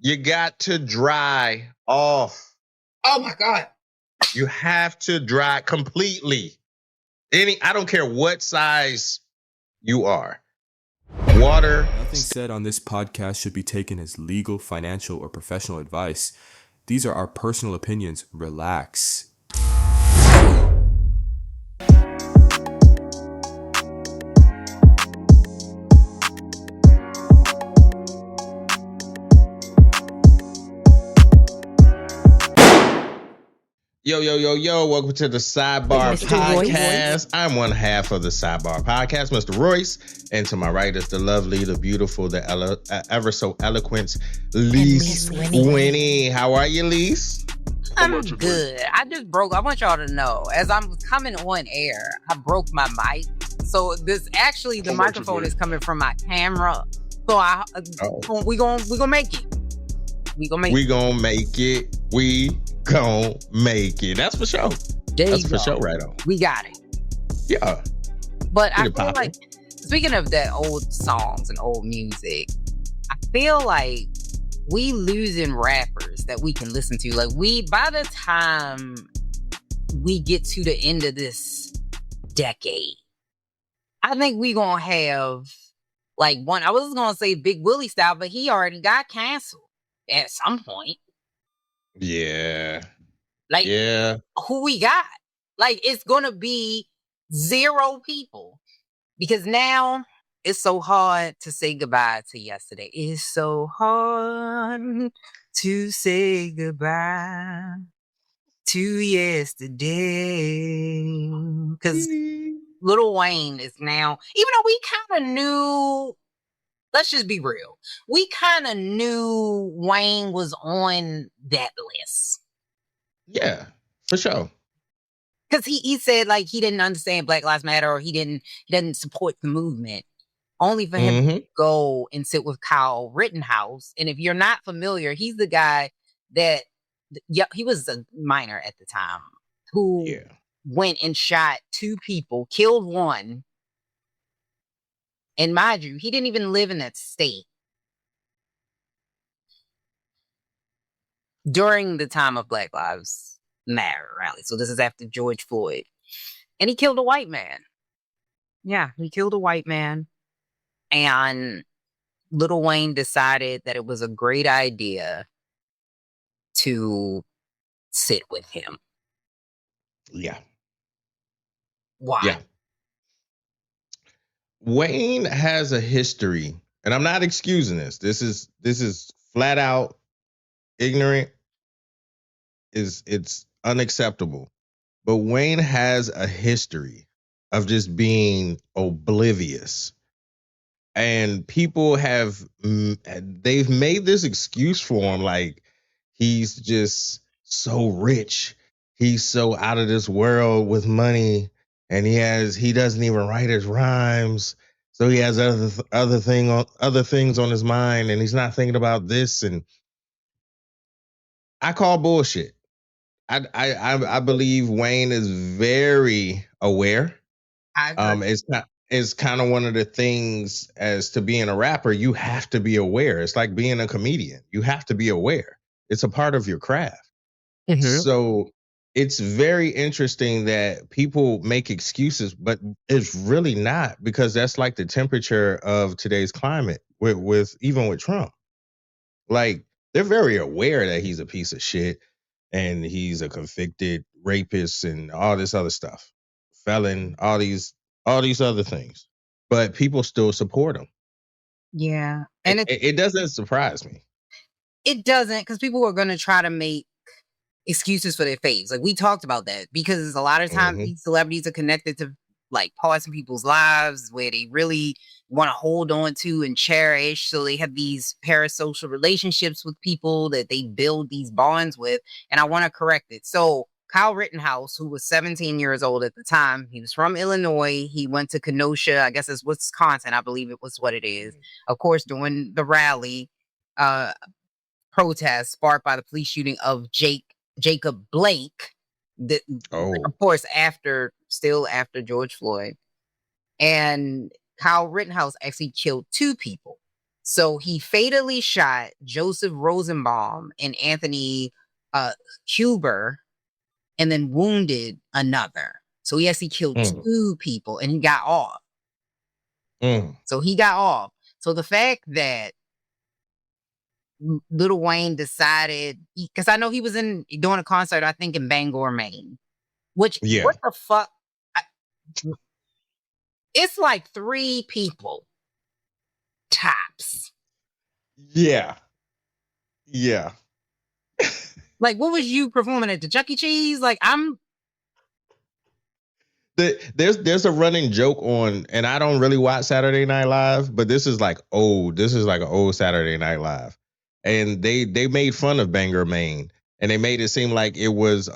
You got to dry off. Oh my God. You have to dry completely. I don't care what size you are. Water. Nothing said on this podcast should be taken as legal, financial, or professional advice. These are our personal opinions. Relax. Yo. Welcome to the Sidebar Podcast. I'm one half of the Sidebar Podcast, Mr. Royce. And to my right is the lovely, the beautiful, the ever so eloquent Lise Winnie. How are you, Lise? I'm good. I want y'all to know, as I'm coming on air, I broke my mic. So the microphone is coming from my camera. So we gonna make it. We gonna make it. That's for sure. That's for sure, right on. We got it. Yeah. But I feel like, speaking of that old songs and old music, I feel like we losing rappers that we can listen to. Like by the time we get to the end of this decade, I think we gonna have like one. I was gonna say Big Willie style, but he already got canceled at some point. Yeah. Who we got? Like, it's gonna be 0 people, because now it's so hard to say goodbye to yesterday. It's so hard to say goodbye to yesterday, because Lil Wayne is now, even though we kind of knew, let's just be real, we kind of knew Wayne was on that list. Yeah, for sure. Because he said, like, he didn't understand Black Lives Matter, or he didn't support the movement, only for him to go and sit with Kyle Rittenhouse. And if you're not familiar, he's the guy that, he was a minor at the time, who went and shot 2 people, killed 1. And mind you, he didn't even live in that state during the time of Black Lives Matter rally. So this is after George Floyd. And he killed a white man. Yeah, he killed a white man. And Lil Wayne decided that it was a great idea to sit with him. Yeah. Why? Yeah. Wayne has a history, and I'm not excusing this. This is flat out ignorant. It's unacceptable. But Wayne has a history of just being oblivious. And people they've made this excuse for him, like he's just so rich. He's so out of this world with money, and he doesn't even write his rhymes. So he has other things on his mind, and he's not thinking about this. And I call bullshit. I believe Wayne is very aware. It's kind of one of the things, as to being a rapper, you have to be aware. It's like being a comedian. You have to be aware. It's a part of your craft. Mm-hmm. So it's very interesting that people make excuses, but it's really not, because that's like the temperature of today's climate with Trump. Like, they're very aware that he's a piece of shit and he's a convicted rapist and all this other stuff, felon, all these other things, but people still support him. Yeah. And it doesn't surprise me. It doesn't, because people are going to try to make excuses for their faves. Like, we talked about that, because a lot of times these celebrities are connected to, like, parts in people's lives where they really want to hold on to and cherish. So they have these parasocial relationships with people that they build these bonds with. And I want to correct it. So Kyle Rittenhouse, who was 17 years old at the time, he was from Illinois. He went to Kenosha, I guess it's Wisconsin, I believe it was what it is. Of course, during the rally protest sparked by the police shooting of Jacob Blake, of course, still after George Floyd. And Kyle Rittenhouse actually killed 2 people. So he fatally shot Joseph Rosenbaum and Anthony Huber and then wounded another. So he actually killed 2 people and he got off. So he got off. So the fact that Lil Wayne decided, because I know he was doing a concert, I think in Bangor, Maine. Which, what the fuck? It's like 3 people tops. Yeah. Yeah. Like, what was you performing at the Chuck E. Cheese? Like, there's a running joke on, and I don't really watch Saturday Night Live, but this is like old. This is like an old Saturday Night Live, and they made fun of Bangor, Maine, and they made it seem like it was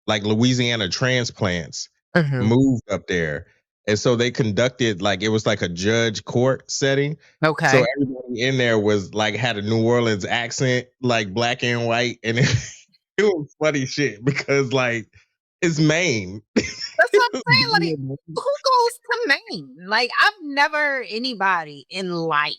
like Louisiana transplants moved up there, and so they conducted like it was like a judge court setting. Okay. So everybody in there was like had a New Orleans accent, like black and white, and it was funny shit because like it's Maine. That's what I'm saying. Like, who goes to Maine? Like, I've never anybody in life.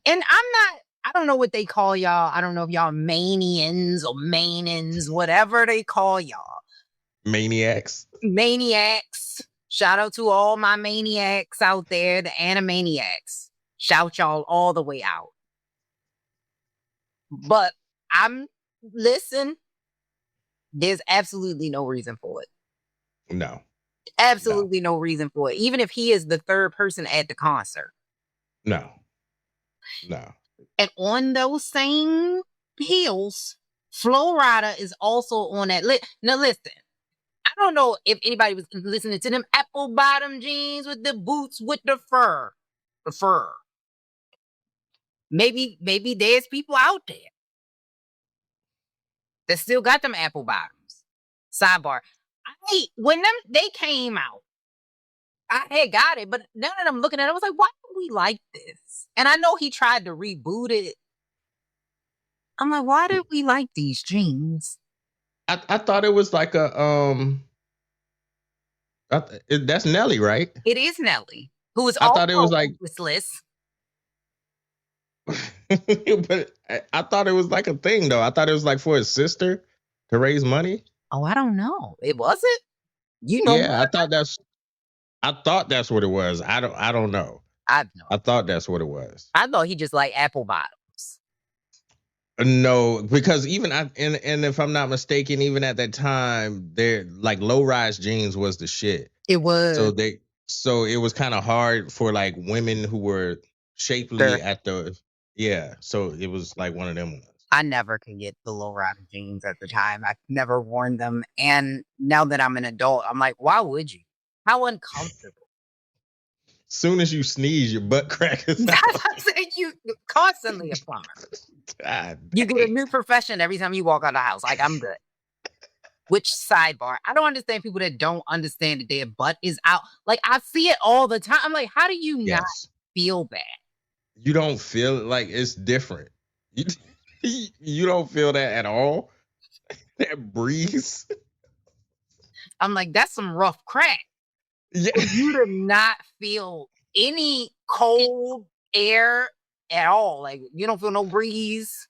And I don't know what they call y'all. I don't know if y'all Manians or Mainans, whatever they call y'all. Maniacs. Maniacs. Shout out to all my maniacs out there, the Animaniacs. Shout y'all all the way out. But listen, there's absolutely no reason for it. No. Absolutely no reason for it. Even if he is the 3rd person at the concert. No. And on those same heels, Flo Rida is also on that list. Now listen, I don't know if anybody was listening to them apple bottom jeans with the boots with the fur. The fur. Maybe there's people out there that still got them apple bottoms. Sidebar. When they came out, I had got it, but now that I'm looking at it, I was like, why do we like this? And I know he tried to reboot it. I'm like, why did we like these jeans? I thought it was like a that's Nelly, right? It is Nelly, who is I also thought it was like useless. But I thought it was like a thing though. I thought it was like for his sister to raise money. Oh, I don't know. It wasn't? You know. Yeah, I thought that's what it was. I don't know. I thought that's what it was. I thought he just liked apple bottoms. No, because even and if I'm not mistaken, even at that time, they're like low rise jeans was the shit. It was. So it was kind of hard for like women who were shapely at the So it was like one of them ones. I never could get the low rider jeans at the time. I never worn them, and now that I'm an adult, I'm like, why would you? How uncomfortable. Soon as you sneeze, your butt crackers. I'm saying you constantly a plumber. God, you get a new profession every time you walk out of the house. Like, I'm good. Which sidebar? I don't understand people that don't understand that their butt is out. Like, I see it all the time. I'm like, how do you not feel bad? You don't feel like it's different. You don't feel that at all. That breeze. I'm like, that's some rough crack. Yeah. For you to not feel any cold air at all. Like, you don't feel no breeze.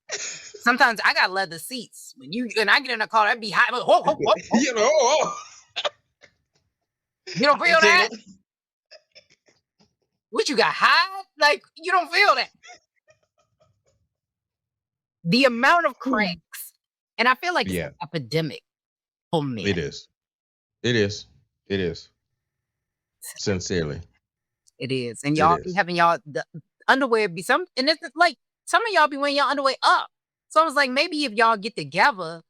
Sometimes I got leather seats. When I get in a car, that'd be hot. Like, you know, you don't feel that? What, you got hot? Like, you don't feel that. The amount of cracks. And I feel like it's an epidemic for me. It is. Sincerely. It is. And y'all be having the underwear be and it's like some of y'all be wearing your underwear up. So I was like, maybe if y'all get together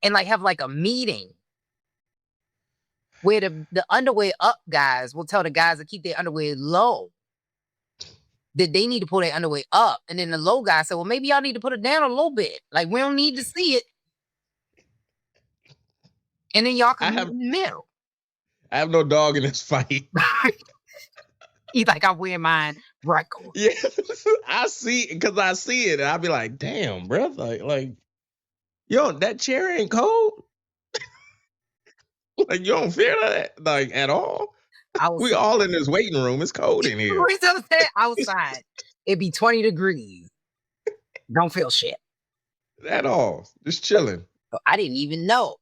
and like have like a meeting where the underwear up guys will tell the guys to keep their underwear low, that they need to pull their underwear up. And then the low guy said, well, maybe y'all need to put it down a little bit. Like, we don't need to see it. And then y'all can be in the middle. I have no dog in this fight. He's like, I wear mine right. Yeah, I see it and I'll be like, damn, bro. Like, yo, that chair ain't cold. Like, you don't feel that like at all. We all in this waiting room. It's cold in here. Outside, it'd be 20 degrees. Don't feel shit at all. Just chilling. I didn't even know.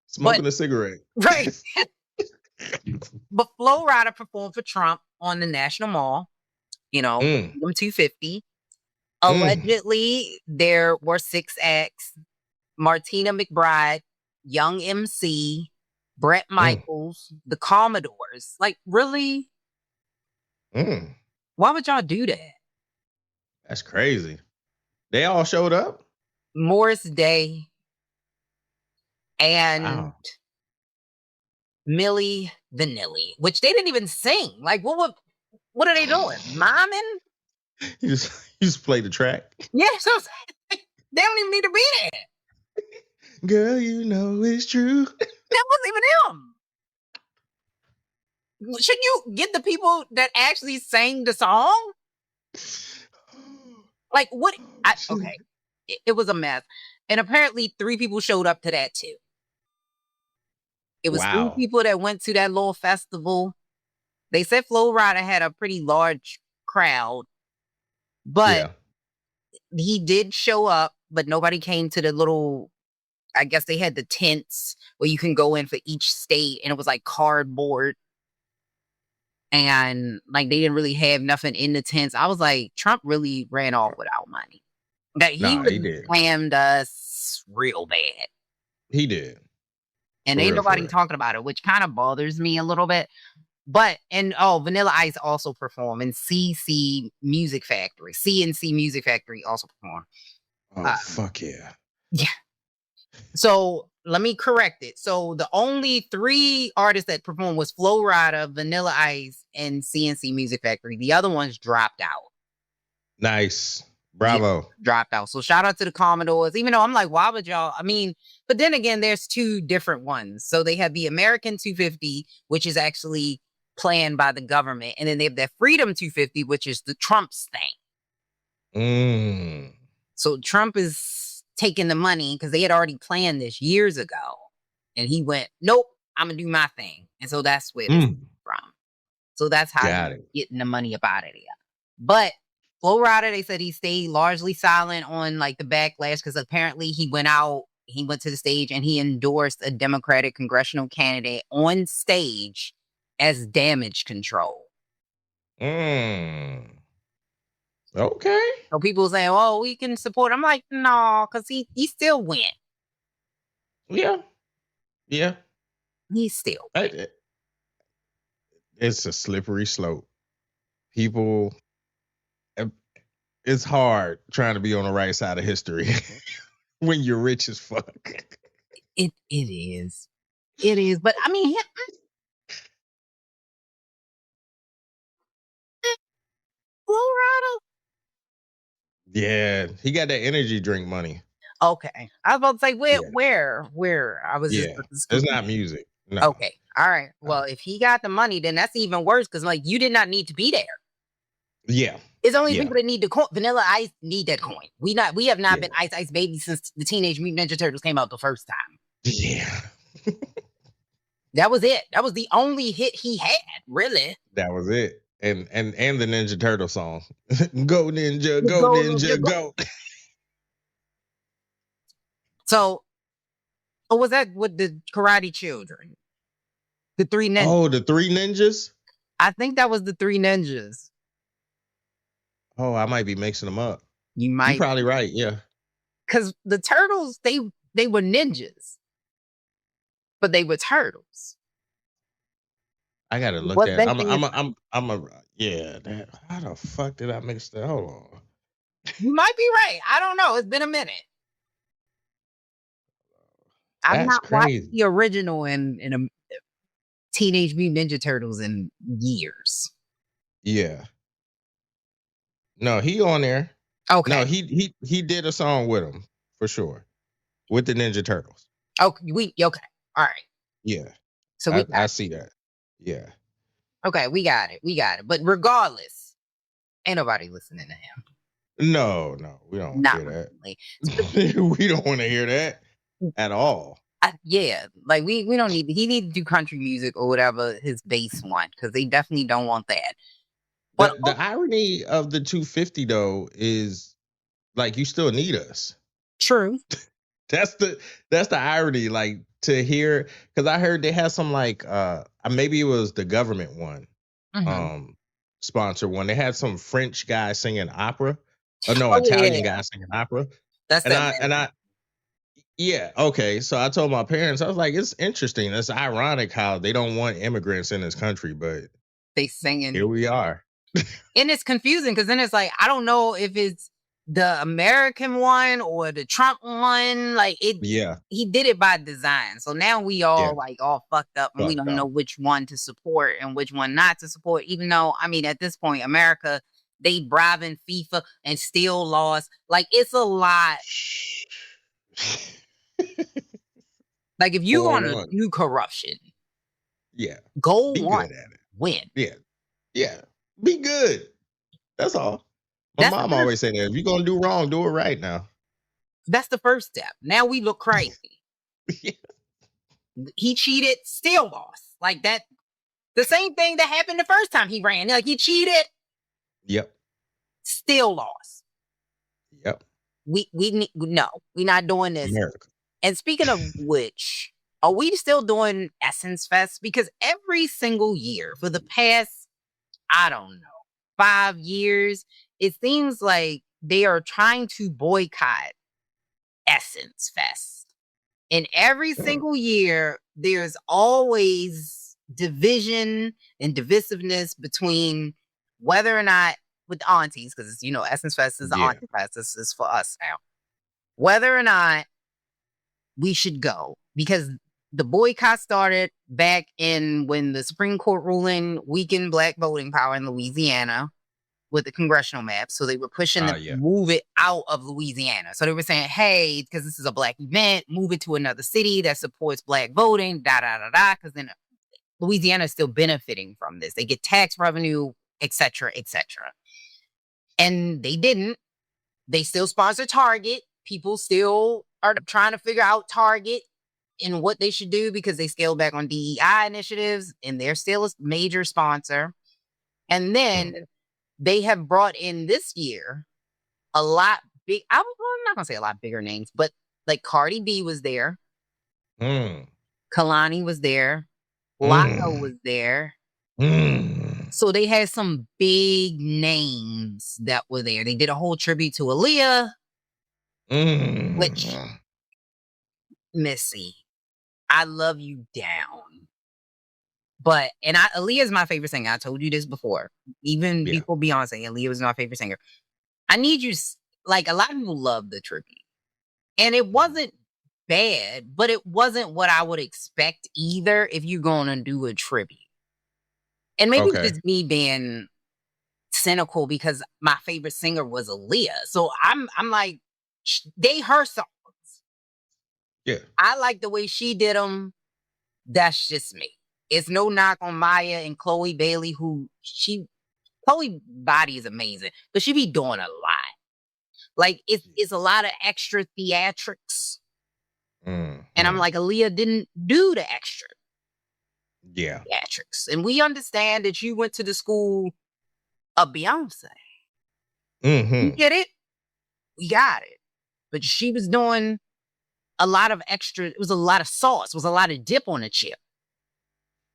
Smoking a cigarette. Right. But Flo Rida performed for Trump on the National Mall, Freedom 250. Allegedly, there were 6 acts: Martina McBride, Young MC, Brett Michaels, the Commodores. Like, really? Why would y'all do that? That's crazy. They all showed up? Morris Day and Milli Vanilli, which they didn't even sing. Like, what are they doing? Miming? You just play the track? Yeah, so they don't even need to be there. Girl, you know it's true. That wasn't even them. Shouldn't you get the people that actually sang the song? Like, what? Okay. It was a mess. And apparently 3 people showed up to that too. It was 3 people that went to that little festival. They said Flo Rida had a pretty large crowd, but he did show up, but nobody came to the little, I guess they had the tents where you can go in for each state, and it was like cardboard. And like they didn't really have nothing in the tents. I was like, Trump really ran off without money. That he did. Slammed us real bad. He did. And ain't nobody talking about it, which kind of bothers me a little bit. But, Vanilla Ice also performed, and CNC Music Factory also performed. Oh, fuck yeah. Yeah. So let me correct it. So the only 3 artists that performed was Flo Rida, Vanilla Ice, and CNC Music Factory. The other ones dropped out. Nice. Bravo. Yeah, dropped out. So shout out to the Commodores, even though I'm like, why would y'all? I mean, but then again, there's 2 different ones. So they have the American 250, which is actually planned by the government. And then they have that Freedom 250, which is the Trump's thing. So Trump is taking the money because they had already planned this years ago. And he went, nope, I'm going to do my thing. And so that's where it's from. So that's how he's getting the money up out of there. But Flo Rida, they said he stayed largely silent on like the backlash because apparently he went to the stage and he endorsed a Democratic congressional candidate on stage as damage control. Okay. So people saying, oh, we can support. I'm like, no, because he still went. Yeah. He still went. It's a slippery slope. People, it's hard trying to be on the right side of history when you're rich as fuck. It is. It is. But I mean, Flo Rida? Yeah, he got that energy drink money. Okay. I was about to say, where? I was just. It's not music. No. Okay. All right. Well, if he got the money, then that's even worse because, like, you did not need to be there. Yeah. It's only people that need the coin. Vanilla Ice need that coin. We have not been Ice Baby since the Teenage Mutant Ninja Turtles came out the first time. Yeah. That was it. That was the only hit he had, really. That was it. And the Ninja Turtle song. Go Ninja, go Ninja, go. So, was that with the Karate Children? The 3 ninjas. Oh, the 3 ninjas? I think that was the 3 ninjas. Oh, I might be mixing them up. You're probably right, yeah. Because the turtles, they were ninjas. But they were turtles. I gotta look at it. How the fuck did I mix that? Hold on. You might be right. I don't know. It's been a minute. I've not watched the original in a Teenage Mutant Ninja Turtles in years. Yeah. No, he on there. Okay. No, he did a song with him for sure, with the Ninja Turtles. Okay. Okay. All right. Yeah. So I see that. Yeah. Okay, we got it. But regardless, ain't nobody listening to him. No, we don't hear that. We don't want to hear that at all. Yeah, like we don't need. He need to do country music or whatever his base want, because they definitely don't want that. But The irony of the 250 though is like you still need us. True. That's the irony. Like to hear, because I heard they had some like maybe it was the government one, sponsor one. They had some French guy singing opera. Oh no, Italian guy singing opera. That's And that. I yeah, okay. So I told my parents, I was like, it's interesting. It's ironic how they don't want immigrants in this country, but they singing. Here we are. And it's confusing because then it's like, I don't know if it's the American one or the Trump one. Like he did it by design. So now we all like all fucked up and we don't know which one to support and which one not to support. Even though, I mean, at this point, America, they bribing FIFA and still lost. Like it's a lot. Like if you want to do corruption, go be on, good at it. Win. Yeah, be good. That's all. My mom always said that if you're gonna do wrong, do it right now. That's the first step. Now we look crazy. He cheated, still lost. Like that. The same thing that happened the first time he ran. Like he cheated. Yep. Still lost. Yep. We're not doing this. America. And speaking of which, are we still doing Essence Fest? Because every single year for the past, I don't know, 5 years, it seems like they are trying to boycott Essence Fest. And every single year, there's always division and divisiveness between whether or not, with the aunties, because, Essence Fest is the auntie fest. This is for us now. Whether or not we should go, because the boycott started back in when the Supreme Court ruling weakened Black voting power in Louisiana with the congressional map. So they were pushing to move it out of Louisiana. So they were saying, hey, because this is a Black event, move it to another city that supports Black voting, because then Louisiana is still benefiting from this. They get tax revenue, et cetera, et cetera. And they didn't. They still sponsor Target. People still are trying to figure out Target and what they should do because they scaled back on DEI initiatives and they're still a major sponsor. And then they have brought in this year a lot big. I'm not gonna say a lot bigger names, but like Cardi B was there. Kalani was there. Lotto was there. So they had some big names that were there. They did a whole tribute to Aaliyah, which, Missy, I love you down. But, Aaliyah is my favorite singer. I told you this before. Even before Beyonce, Aaliyah was my favorite singer. I need you, like, a lot of people love the tribute. And it wasn't bad, but it wasn't what I would expect either if you're going to do a tribute. And maybe it's just me being cynical because my favorite singer was Aaliyah. So I'm like, they her songs. Yeah. I like the way she did them. That's just me. It's no knock on Maya and Chloe Bailey, Chloe body is amazing, but she be doing a lot. Like it's a lot of extra theatrics. And I'm like, Aaliyah didn't do the extra. Theatrics. And we understand that you went to the school of Beyonce. We get it. We got it. But she was doing a lot of extra. It was a lot of sauce. It was a lot of dip on the chip.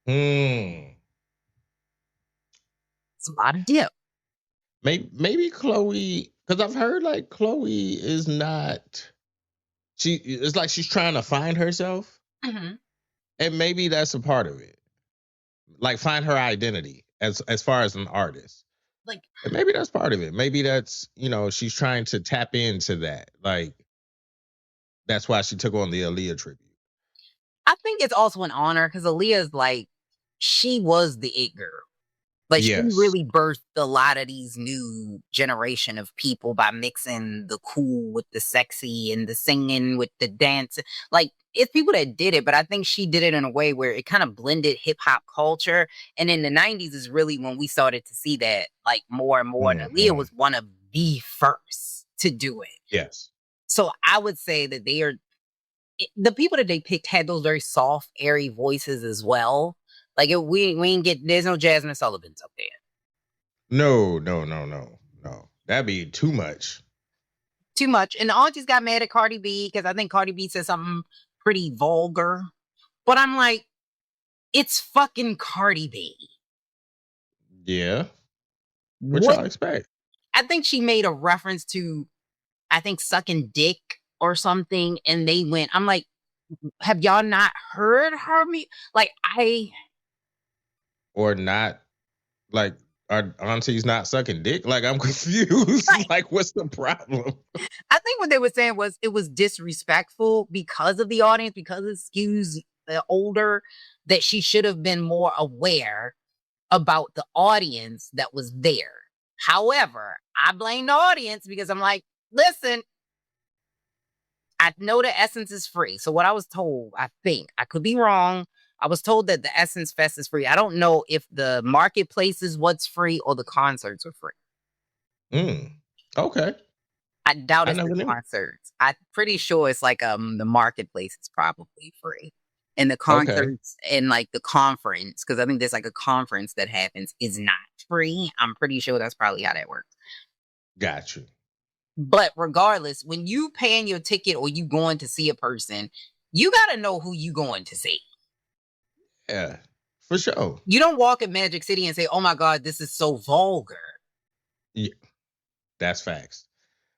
It's a lot of dip. Maybe Chloe, because I've heard like Chloe is not. It's like she's trying to find herself, and maybe that's a part of it. Like find her identity as far as an artist. Like, and maybe that's part of it. Maybe that's she's trying to tap into that. Like that's why she took on the Aaliyah tribute. I think it's also an honor because Aaliyah's like she was the it girl. Like she really birthed a lot of these new generation of people by mixing the cool with the sexy and the singing with the dance. Like it's people that did it, but I think she did it in a way where it kind of blended hip hop culture. And in the 90s is really when we started to see that like more and more. And Aaliyah was one of the first to do it. Yes. So I would say that they are the people that they picked had those very soft, airy voices as well. Like we ain't get, there's no Jasmine Sullivan's up there. No. That'd be too much. Too much. And the aunties got mad at Cardi B because I think Cardi B said something pretty vulgar. But I'm like, it's fucking Cardi B. Yeah. What y'all expect? I think she made a reference to, I think, sucking dick or something. And they went, I'm like, have y'all not heard her? Like, or not, like, our aunties not sucking dick? Like, I'm confused. Right. Like, what's the problem? I think what they were saying was it was disrespectful because of the audience, because it skews older, that she should have been more aware about the audience that was there. However, I blame the audience because I'm like, listen, I know the Essence is free. So what I was told, I think, I could be wrong, I was told that the Essence Fest is free. I don't know if the marketplace is what's free or the concerts are free. Okay. I doubt it's the concerts. I'm pretty sure it's like the marketplace is probably free. And the concerts and like the conference, because I think there's like a conference that happens, is not free. I'm pretty sure that's probably how that works. Got you. But regardless, when you paying your ticket or you going to see a person, you got to know who you going to see. Yeah, for sure. You don't walk in Magic City and say, oh my God, this is so vulgar. Yeah, that's facts.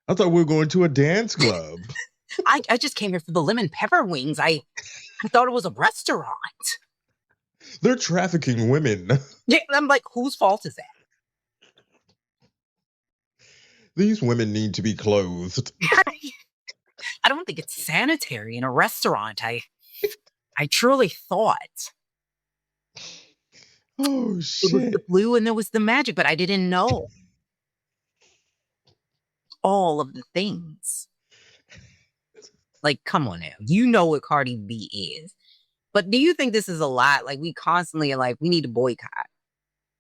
I thought we were going to a dance club. I just came here for the lemon pepper wings. I thought it was a restaurant. They're trafficking women. Yeah, I'm like, whose fault is that? These women need to be clothed. I don't think it's sanitary in a restaurant. I truly thought. Oh, shit. It was the blue and there was the magic, but I didn't know all of the things. Like, come on now. You know what Cardi B is. But do you think this is a lot? Like, we constantly are like, we need to boycott.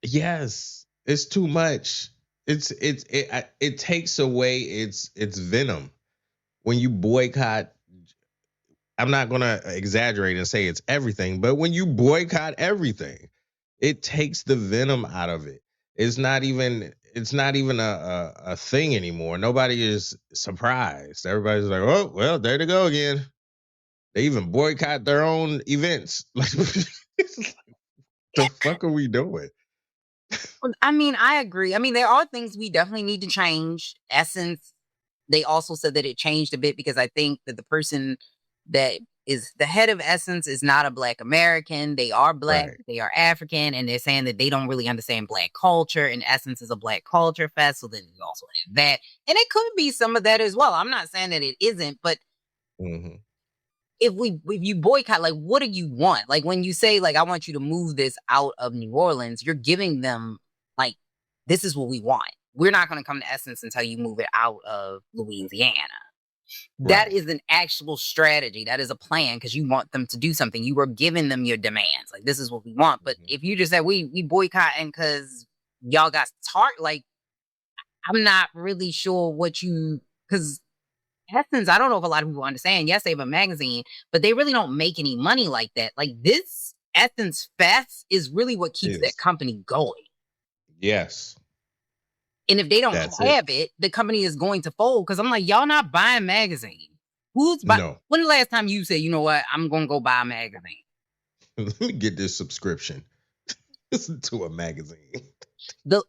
Yes. It's too much. It takes away its venom. When you boycott, I'm not going to exaggerate and say it's everything, but when you boycott everything, it takes the venom out of it. It's not even a thing anymore. Nobody is surprised. Everybody's like, oh, well, there they go again. They even boycott their own events. Like, the fuck are we doing? I mean, I agree. I mean, there are things we definitely need to change. Essence, they also said that it changed a bit because I think that the person that is the head of Essence is not a Black American. They are Black, right. They are African, and they're saying that they don't really understand Black culture, and Essence is a Black culture fest, so then you also have that. And it could be some of that as well. I'm not saying that it isn't, but if you boycott, like, what do you want? Like, when you say, like, I want you to move this out of New Orleans, you're giving them, like, this is what we want. We're not going to come to Essence until you move it out of Louisiana. Right. That is an actual strategy. That is a plan because you want them to do something. You were giving them your demands. Like, this is what we want. But if you just said, we boycotting because y'all got like, I'm not really sure what you, because Essence, I don't know if a lot of people understand. Yes, they have a magazine, but they really don't make any money like that. Like, this Essence Fest is really what keeps that company going. Yes. And if they don't have it, the company is going to fold. Because I'm like, y'all not buying magazine. Who's buying? No. When the last time you said, you know what, I'm going to go buy a magazine? Let me get this subscription to a magazine. The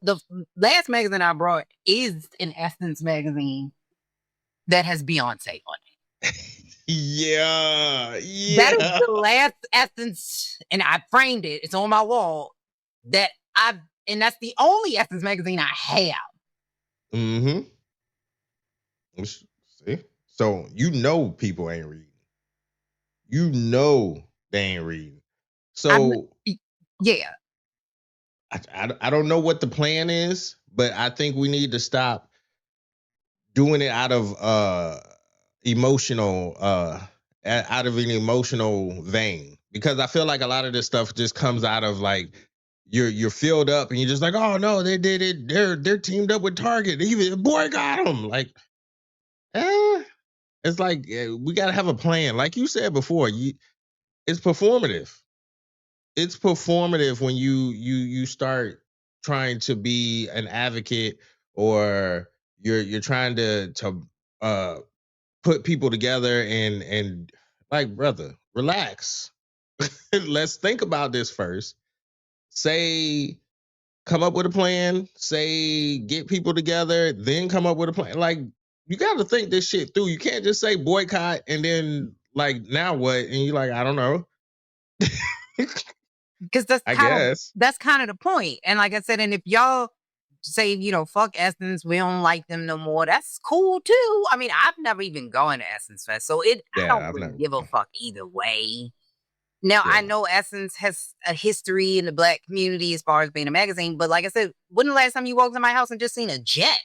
last magazine I brought is an Essence magazine that has Beyonce on it. Yeah. That is the last Essence, and I framed it. It's on my wall. And that's the only Essence magazine I have. See? So people ain't reading. They ain't reading. So yeah. I don't know what the plan is, but I think we need to stop doing it out of emotional out of an emotional vein, because I feel like a lot of this stuff just comes out of like you're filled up and you're just like, oh no, they did it, they're teamed up with Target, even boycott them. Like, It's like we gotta have a plan. Like you said before, it's performative. It's performative when you start trying to be an advocate, or you're trying to uh put people together, and like, brother, relax. Let's think about this first. Say, come up with a plan. Say, get people together, then come up with a plan. Like, you got to think this shit through. You can't just say boycott and then like, now what? And you're like, I don't know. Because I guess. that's kind of the point. And like I said, and if y'all say, fuck Essence, we don't like them no more, that's cool too. I mean, I've never even gone to Essence Fest, so I Yeah, don't I've really never. give a fuck either way. Now, I Yeah. know Essence has a history in the Black community as far as being a magazine, but like I said, when the last time you walked in my house and just seen a jet?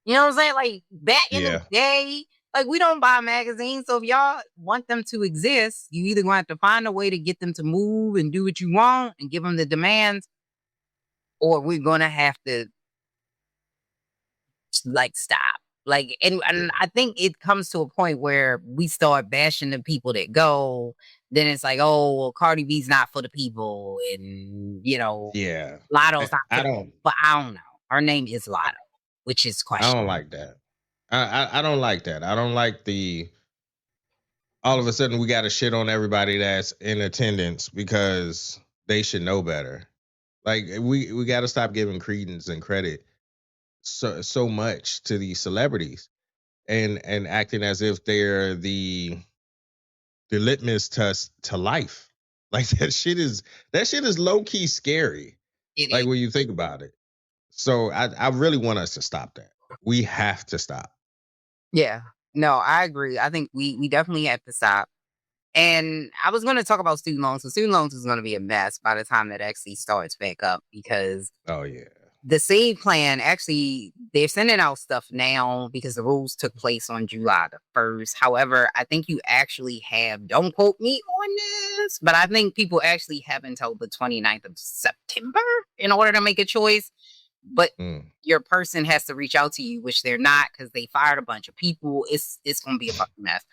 You know what I'm saying? Like, back in the Yeah. day, like, we don't buy magazines. So if y'all want them to exist, you either going to have to find a way to get them to move and do what you want and give them the demands, or we're going to have to, like, stop. Like, and Yeah. I think it comes to a point where we start bashing the people that go. Then it's like, oh, well, Cardi B's not for the people. And, Yeah. Lotto's not for I the don't. people. But I don't know. Her name is I, Lotto, which is I don't questionable. like that. I don't like that. I don't like the all of a sudden we got to shit on everybody that's in attendance because they should know better. Like, we got to stop giving credence and credit so much to these celebrities, and acting as if they're the litmus test to life. Like, that shit is low key scary. It Like, is. when you think about it. So I really want us to stop that. We have to stop. Yeah. No, I agree. I think we definitely have to stop. And I was going to talk about student loans. So student loans is going to be a mess by the time that actually starts back up, because Oh yeah. the SAVE plan, actually, they're sending out stuff now because the rules took place on July the 1st. However, I think you actually have, don't quote me on this, but I think people actually have until the 29th of September in order to make a choice. But Mm. your person has to reach out to you, which they're not, because they fired a bunch of people. It's going to be a fucking mess.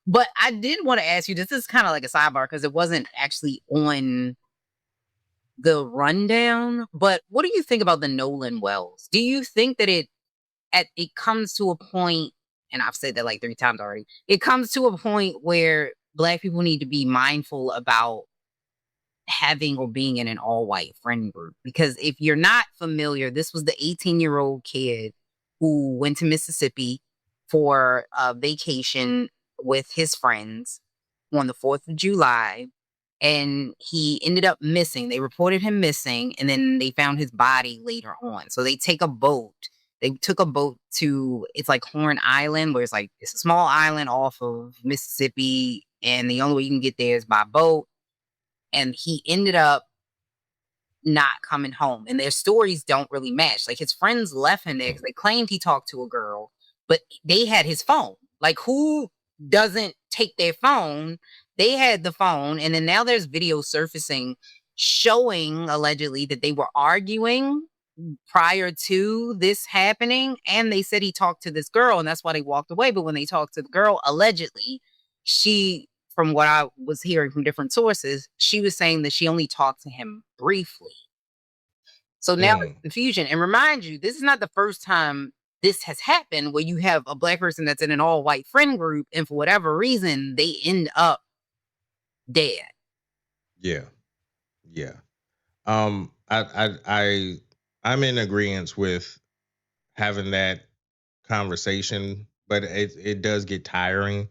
But I did want to ask you, this is kind of like a sidebar because it wasn't actually on the rundown, but what do you think about the Nolan Wells? Do you think that it comes to a point, and I've said that like 3 times already, it comes to a point where Black people need to be mindful about having or being in an all-white friend group? Because if you're not familiar, this was the 18-year-old kid who went to Mississippi for a vacation with his friends on the 4th of July, and he ended up missing. They reported him missing, and then they found his body later on. So they take a boat. They took a boat to, it's like Horn Island, where it's a small island off of Mississippi, and the only way you can get there is by boat. And he ended up not coming home. And their stories don't really match. Like, his friends left him there because they claimed he talked to a girl, but they had his phone. Like, who doesn't take their phone? They had the phone. And then now there's video surfacing showing allegedly that they were arguing prior to this happening. And they said he talked to this girl, and that's why they walked away. But when they talked to the girl, allegedly, she, from what I was hearing from different sources, she was saying that she only talked to him briefly. So now it's Mm. confusion. And remind you, this is not the first time this has happened where you have a Black person that's in an all-white friend group, and for whatever reason, they end up dead. Yeah. Yeah. I'm in agreement with having that conversation, but it does get tiring.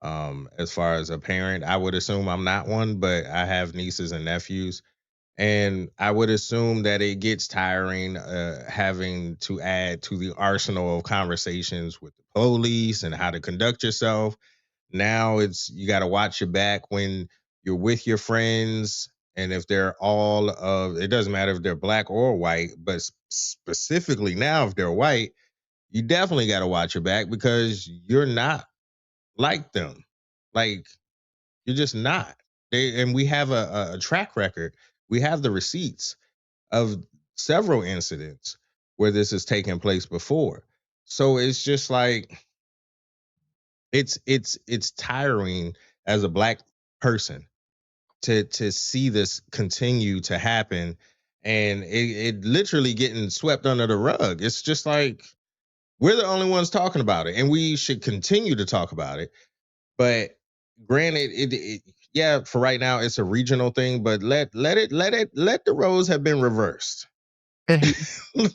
As far as a parent, I would assume I'm not one, but I have nieces and nephews, and I would assume that it gets tiring having to add to the arsenal of conversations with the police and how to conduct yourself. Now it's, you got to watch your back when you're with your friends, and if they're all of, it doesn't matter if they're Black or white, but specifically now if they're white, you definitely got to watch your back because you're not like them. Like, you're just not. And we have a track record. We have the receipts of several incidents where this has taken place before. So it's just like, it's tiring as a black person to see this continue to happen, and it literally getting swept under the rug. It's just like we're the only ones talking about it, and we should continue to talk about it. But granted, yeah, for right now it's a regional thing, but let the roles have been reversed.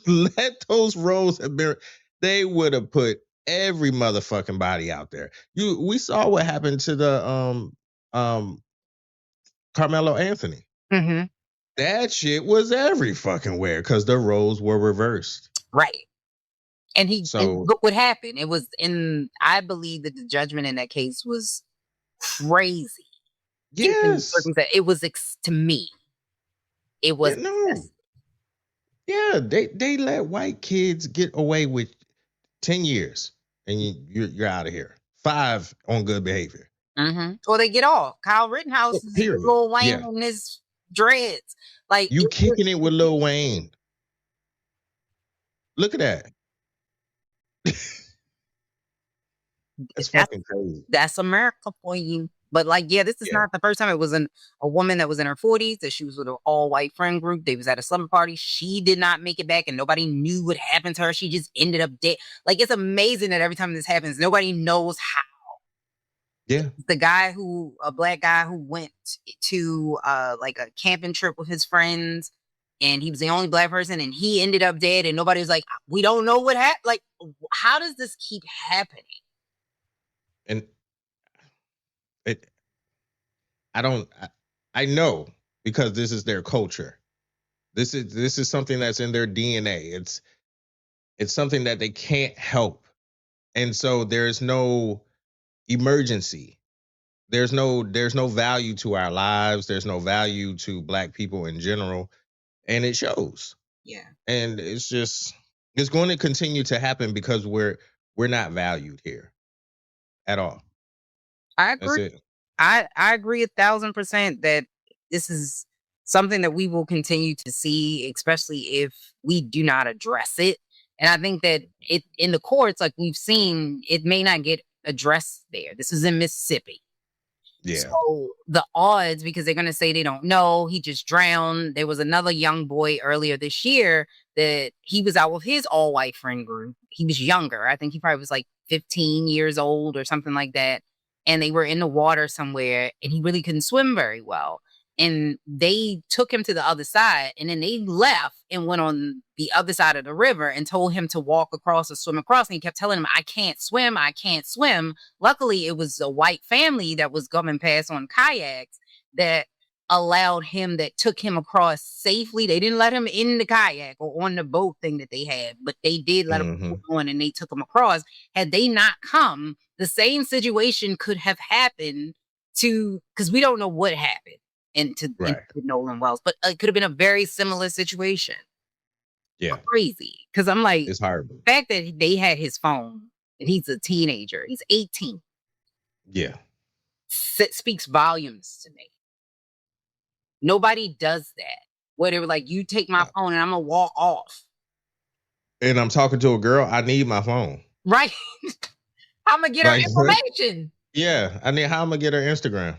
Let those roles have been, they would have put every motherfucking body out there. We saw what happened to the um Carmelo Anthony. Mm-hmm. That shit was every fucking where because the roles were reversed. Right. And So look what happened. It was I believe that the judgment in that case was crazy. yes, It was to me. It was yeah, no, yeah, they let white kids get away with 10 years and you're out of here. 5 on good behavior. Mm-hmm. Or they get off. Kyle Rittenhouse is Period. Lil Wayne Yeah. and his dreads. Like You kicking it with Lil Wayne. Look at that. That's fucking crazy. that's America for you. But like, yeah, this is Yeah. not the first time. It was a woman that was in her 40s that she was with an all-white friend group. They was at a slumber party. She did not make it back, and nobody knew what happened to her. She just ended up dead. Like, it's amazing that every time this happens, nobody knows how. Yeah. A black guy who went to like a camping trip with his friends, and he was the only black person, and he ended up dead, and nobody was like, we don't know what happened. Like, how does this keep happening? And it I don't I know because this is their culture. This is something that's in their DNA. It's something that they can't help. And so there's no emergency. There's no value to our lives. There's no value to black people in general. And it shows. Yeah. And it's going to continue to happen because we're not valued here at all. I That's agree. it. I agree 1,000% that this is something that we will continue to see, especially if we do not address it. And I think that it in the courts, like we've seen, it may not get addressed there. This is in Mississippi. Yeah. So the odds, because they're going to say they don't know, he just drowned. There was another young boy earlier this year that he was out with his all white friend group. He was younger. I think he probably was like 15 years old or something like that. And they were in the water somewhere, and he really couldn't swim very well. And they took him to the other side, and then they left and went on the other side of the river and told him to walk across or swim across. And he kept telling him, I can't swim. I can't swim. Luckily, it was a white family that was coming past on kayaks that allowed him, that took him across safely. They didn't let him in the kayak or on the boat thing that they had, but they did let him on, and they took him across. Had they not come, the same situation could have happened because we don't know what happened into Nolan Wells, but it could have been a very similar situation. Yeah. Crazy. Because I'm like, it's hard. The fact that they had his phone and he's a teenager, he's 18. Yeah. Speaks volumes to me. Nobody does that. Where they were like, you take my phone and I'm going to walk off. And I'm talking to a girl, I need my phone. Right. I'm going to get her information. Yeah. How I'm going to get her Instagram.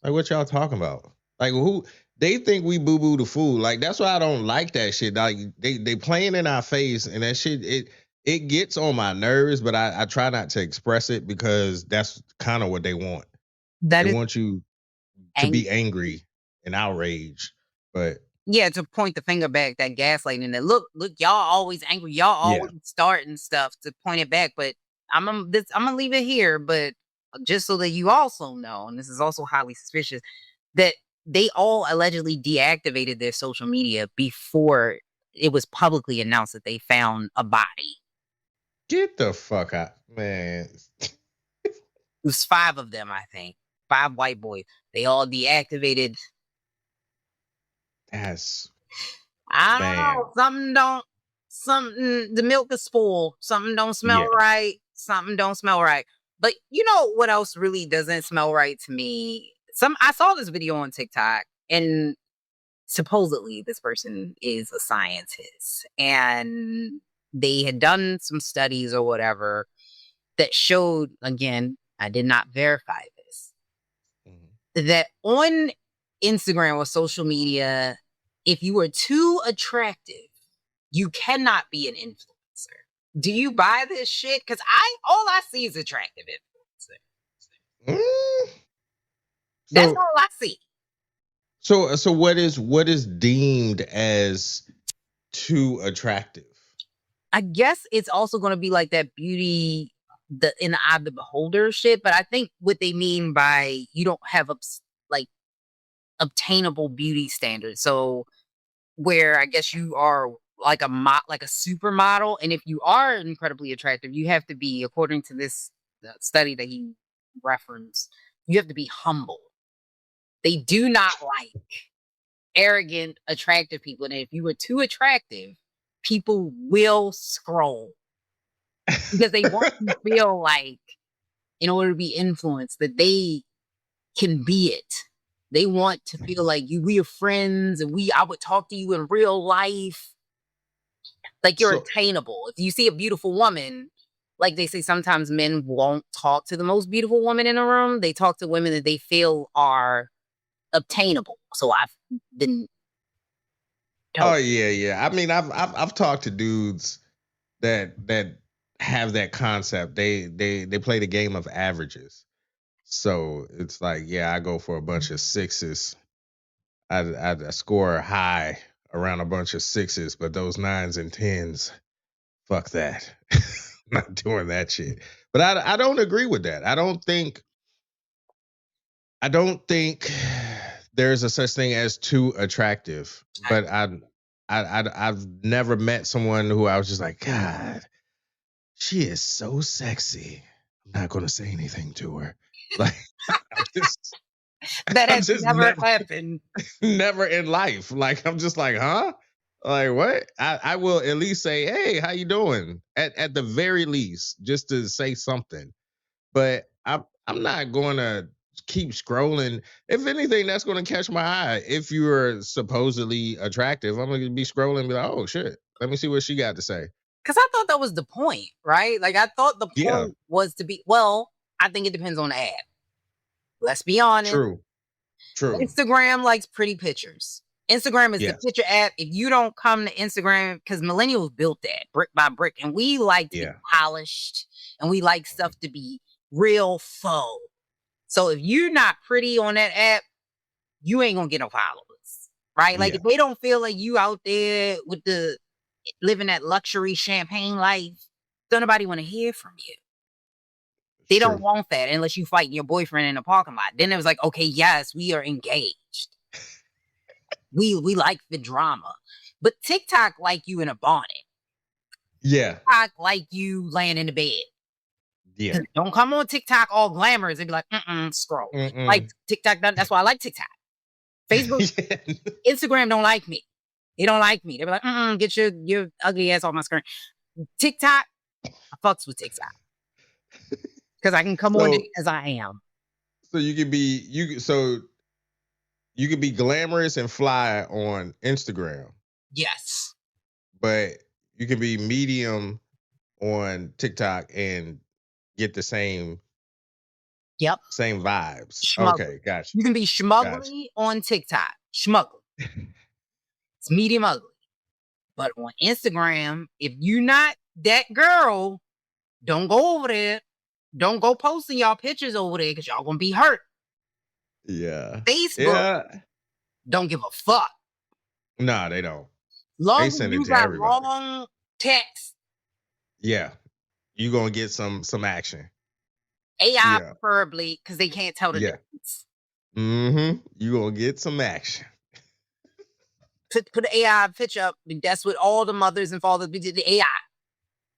Like, what y'all talking about? Like, who they think we boo-boo the fool. Like, that's why I don't like that shit. Like, they playing in our face, and that shit, it gets on my nerves, but I try not to express it because that's kind of what they want. They want you to be angry and outraged. But yeah, to point the finger back, that gaslighting, that look, y'all always angry, y'all always starting stuff to point it back. But I'm gonna leave it here, but just so that you also know, and this is also highly suspicious, that they all allegedly deactivated their social media before it was publicly announced that they found a body. Get the fuck out, man. It was 5 of them, I think. 5 white boys. They all deactivated. I don't know. The milk is spoiled. Something don't smell right. Something don't smell right. But you know what else really doesn't smell right to me? I saw this video on TikTok, and supposedly this person is a scientist, and they had done some studies or whatever, that showed, again, I did not verify this, that on Instagram or social media, if you are too attractive, you cannot be an influencer. Do you buy this shit? Because all I see is attractive influencer. That's So all I see. so what is deemed as too attractive? I guess it's also going to be like that beauty, in the eye of the beholder shit. But I think what they mean by you don't have like obtainable beauty standards. So where I guess you are like like a supermodel, and if you are incredibly attractive, you have to be, according to this study that he referenced, you have to be humble. They do not like arrogant, attractive people, and if you were too attractive, people will scroll because they want to feel like, in order to be influenced, that they can be it. They want to feel like we are friends, and I would talk to you in real life. Like you're So attainable. If you see a beautiful woman, like they say sometimes men won't talk to the most beautiful woman in a room. They talk to women that they feel are obtainable. So I've been oh told. yeah. I mean, I've talked to dudes that have that concept. They play the game of averages. So it's like, yeah, I go for a bunch of sixes. I score high around a bunch of sixes, but those nines and tens, fuck that. I'm not doing that shit. But I don't agree with that. I don't think there's a such thing as too attractive. But I've never met someone who I was just like, God, she is so sexy. I'm not gonna say anything to her. Like I'm just That I'm has just never never happened. never in life. Like I'm just like, huh? Like what? I will at least say, hey, how you doing? At the very least, just to say something. But I'm not going to keep scrolling. If anything, that's going to catch my eye. If you're supposedly attractive, I'm going to be scrolling and be like, oh shit, let me see what she got to say. Because I thought that was the point, right? Like I thought the Yeah, point was to be, well, I think it depends on the app. Let's be honest. true, true. Instagram likes pretty pictures. Instagram is the Yes, picture app. If you don't come to Instagram, because millennials built that brick by brick, and we like to be yeah, polished and we like stuff to be real faux. So if you're not pretty on that app, you ain't gonna get no followers, right? Like yeah, if they don't feel like you out there with the living that luxury champagne life, don't nobody want to hear from you. it's They don't true. want that unless you fight your boyfriend in a parking lot. Then it was like, okay, yes, we are engaged. We like the drama. But TikTok like you in a bonnet. Yeah, TikTok like you laying in the bed. yeah. Don't come on TikTok all glamorous and be like, scroll. Like Mm-mm. TikTok, that's why I like TikTok. Facebook, Yeah. Instagram don't like me. They don't like me. They be like, get your ugly ass off my screen. TikTok, I fucks with TikTok. Because I can come on it So as I am. so you could be glamorous and fly on Instagram, Yes. but you can be medium on TikTok and get the Yep. same vibes. Schmugly. Okay, gotcha. You can be Gotcha. schmugly on TikTok. Schmugly. It's medium ugly. But on Instagram, if you not that girl, don't go over there. Don't go posting y'all pictures over there because y'all gonna be hurt. Yeah. Facebook, Yeah. don't give a fuck. Nah, they don't. They Long as send it you to got everybody. long text, Yeah. You gonna get some action. AI Yeah. preferably, because they can't tell the Yeah. difference. Mm-hmm. You gonna get some action. Put the AI picture up. That's what all the mothers and fathers did. The AI.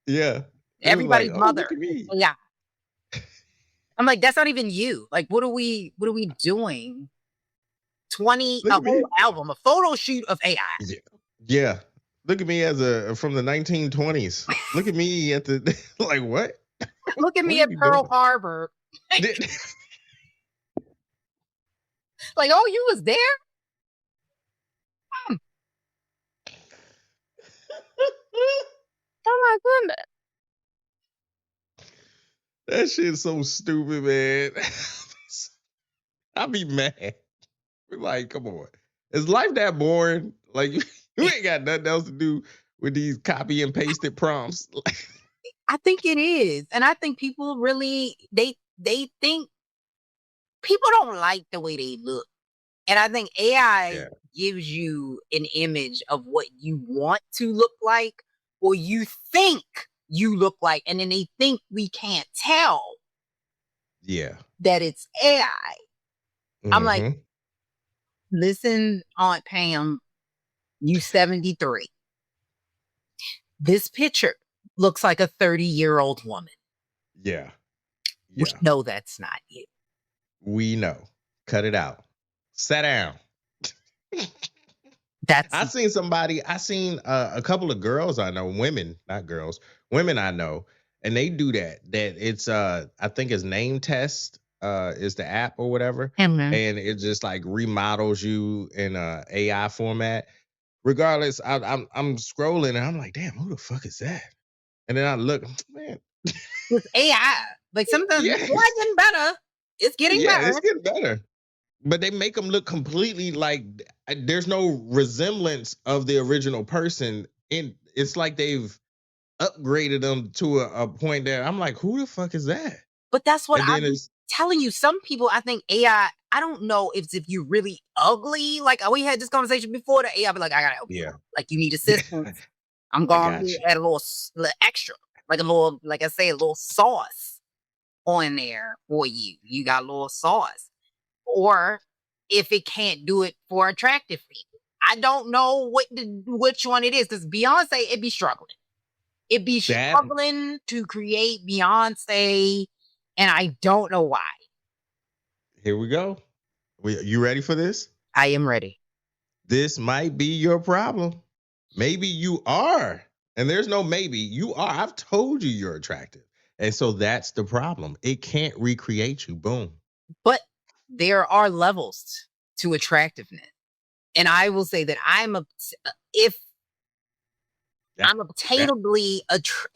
Yeah. It was like, Everybody's oh, mother look at is me. AI. I'm like, that's not even you. Like, what are we doing? 20, Look a at whole me. album, a photo shoot of AI. Yeah. Yeah. Look at me as a from the 1920s. Look at me at the like what? Look at What me are at we Pearl doing? Harbor. Did- Like, oh, you was there? Hmm. Oh my goodness. That shit's so stupid, man. I'll be mad. We're like, come on. Is life that boring? Like you ain't got nothing else to do with these copy and pasted prompts. I think it is. And I think people really they think people don't like the way they look. And I think AI Yeah. gives you an image of what you want to look like or you think you look like. And then they think we can't tell Yeah. that it's AI. I'm like, Mm-hmm. listen, Aunt Pam, you 73. This picture looks like a 30-year-old woman. Yeah. We Yeah. know that's not you. We know. Cut it out. Sit down. That's I seen a couple of girls I know, women, not girls, women I know, and they do that. That it's I think it's Name Test is the app or whatever. him. And it just like remodels you in a AI format. Regardless, I'm scrolling and I'm like, damn, who the fuck is that? And then I look, man, With AI, like sometimes it's yes, getting better. It's getting yeah, it's better. getting better. But they make them look completely like there's no resemblance of the original person. And it's like they've upgraded them to a point that I'm like, who the fuck is that? But that's what And then I'm it's telling you. Some people, I think AI, I don't know if you're really ugly. Like we had this conversation before, the AI be like, I gotta help you yeah, out. Like you need assistance. I'm I going got to you. add a little extra, like a little, like I say, a little sauce on there for you. You got a little sauce. Or if it can't do it for attractive people. I don't know which one it is because Beyonce, it be struggling. It be That struggling to create Beyonce, and I don't know why. here we go. You ready for this? I am ready. This might be your problem. Maybe you are. And there's no maybe. You are. I've told you you're attractive. And so that's the problem. It can't recreate you. Boom. But there are levels to attractiveness. And I will say that if That I'm that obtainably,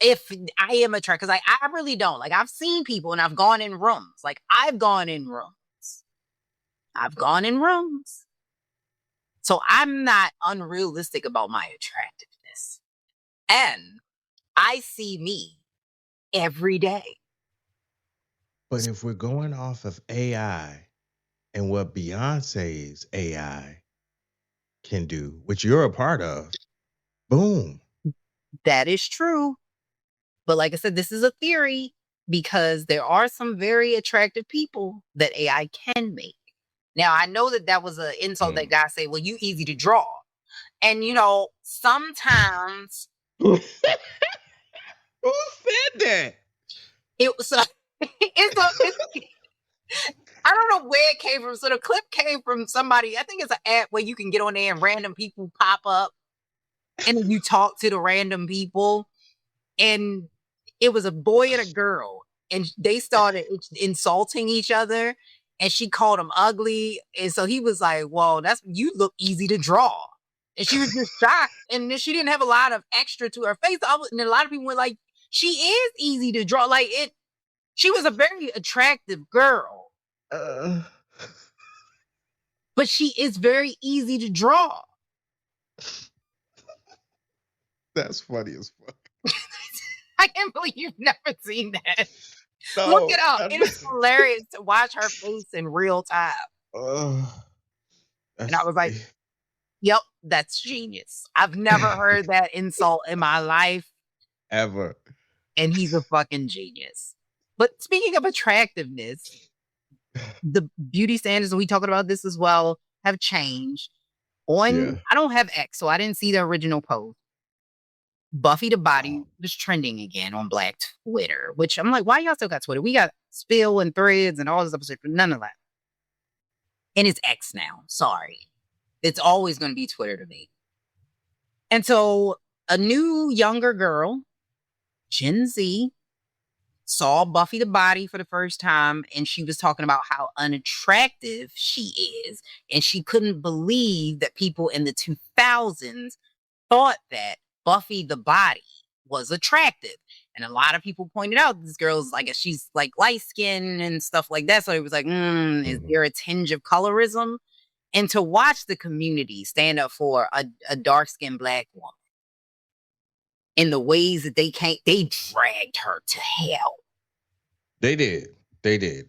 if I am attracted, because I really don't. Like, I've seen people and I've gone in rooms. Like, I've gone in rooms. I've gone in rooms. So I'm not unrealistic about my attractiveness. And I see me every day. but if we're going off of AI and what Beyonce's AI can do, which you're a part of, boom. That is true. But like I said, this is a theory because there are some very attractive people that AI can make. Now, I know that was an insult that Mm. guys say, well, you easy to draw. And, sometimes Who said that? it was, I don't know where it came from. So the clip came from somebody, I think it's an app where you can get on there and random people pop up and then you talk to the random people. And it was a boy and a girl, and they started insulting each other, and she called him ugly, and so he was like, "Well, you look easy to draw," and she was just shocked, and then she didn't have a lot of extra to her face, and a lot of people were like, "She is easy to draw." Like it, she was a very attractive girl, Uh, but she is very easy to draw. that's funny as fuck. I can't believe you've never seen that. Look No. it up. It is hilarious to watch her face in real time. Uh, And I that's was like, yep, that's genius. I've never heard that insult in my life, ever. and he's a fucking genius. But speaking of attractiveness, the beauty standards, and we talked about this as well, have changed. Yeah. I don't have X, so I didn't see the original post. Buffy the Body was trending again on Black Twitter, which I'm like, why y'all still got Twitter? We got Spill and Threads and all this other stuff, none of that. And it's X now. Sorry. It's always going to be Twitter to me. And so a new younger girl, Gen Z, saw Buffy the Body for the first time, and she was talking about how unattractive she is. And she couldn't believe that people in the 2000s thought that Buffy the Body was attractive. And a lot of people pointed out this girl's like, she's like light skinned and stuff like that. So it was like, is there a tinge of colorism? And to watch the community stand up for a dark skinned Black woman in the ways that they dragged her to hell. They did.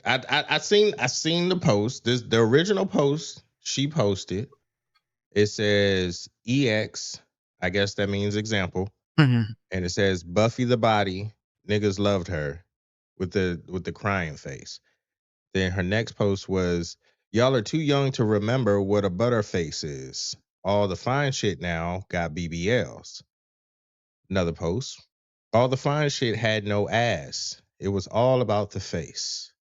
I seen the post. The original post she posted. It says EX. I guess that means example. Mm-hmm. And it says Buffy the Body. Niggas loved her with the crying face. Then her next post was, y'all are too young to remember what a butterface is. All the fine shit now got BBLs. Another post. All the fine shit had no ass. It was all about the face.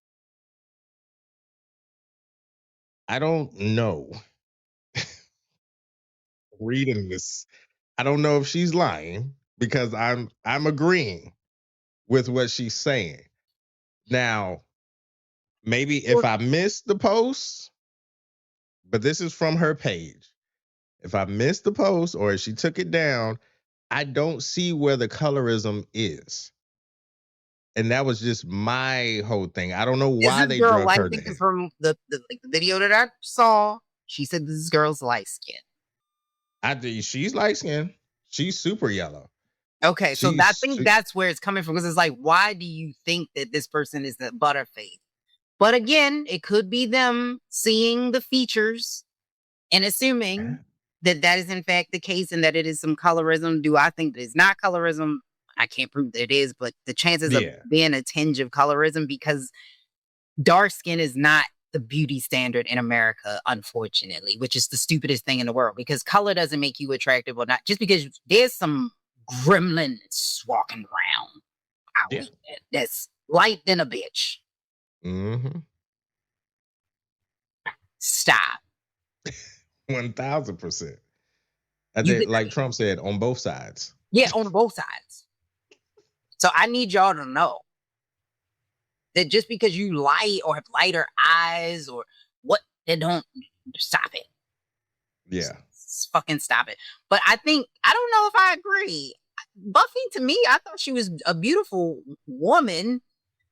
I don't know. Reading this, I don't know if she's lying because I'm agreeing with what she's saying. Now, maybe if I missed the post, but this is from her page. If I missed the post or if she took it down, I don't see where the colorism is. And that was just my whole thing. I don't know why they drug her there. Because from the video that I saw, she said this girl's light skin. She's light skin. She's super yellow. Okay, so I think that's where it's coming from. Because it's like, why do you think that this person is the butterface? But again, it could be them seeing the features and assuming that is in fact the case and that it is some colorism. Do I think that it's not colorism? I can't prove that it is, but the chances of being a tinge of colorism, because dark skin is not the beauty standard in America, unfortunately, which is the stupidest thing in the world, because color doesn't make you attractive or not. Just because there's some gremlins walking around that's light than a bitch. Mm-hmm. Stop. 1000%. And then, like Trump said, on both sides. Yeah, on both sides. So I need y'all to know that just because you light or have lighter eyes or what, they don't stop it. Yeah. Fucking stop it. But I don't know if I agree. Buffy, to me, I thought she was a beautiful woman.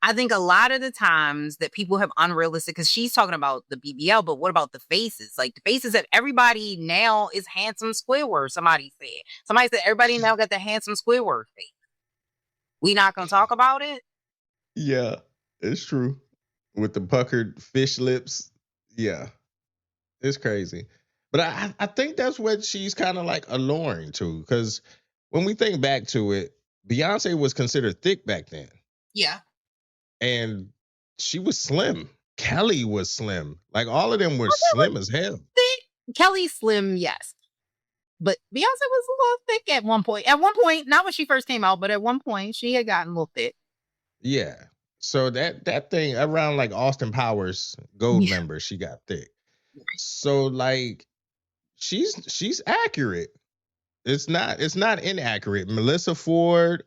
I think a lot of the times that people have unrealistic, because she's talking about the BBL, but what about the faces? Like the faces that everybody now is handsome Squidward, somebody said everybody now got the handsome Squidward face. We not gonna talk about it? Yeah, it's true. With the puckered fish lips. Yeah. It's crazy. But I think that's what she's kind of like alluring to. Because when we think back to it, Beyonce was considered thick back then. Yeah. And she was slim. Kelly was slim. Like all of them were slim as hell. Thick. Kelly's slim, yes. But Beyonce was a little thick at one point. At one point, not when she first came out, but at one point, she had gotten a little thick. Yeah. So that thing around like Austin Powers Gold member, she got thick. So like she's accurate. It's not inaccurate. Melissa Ford,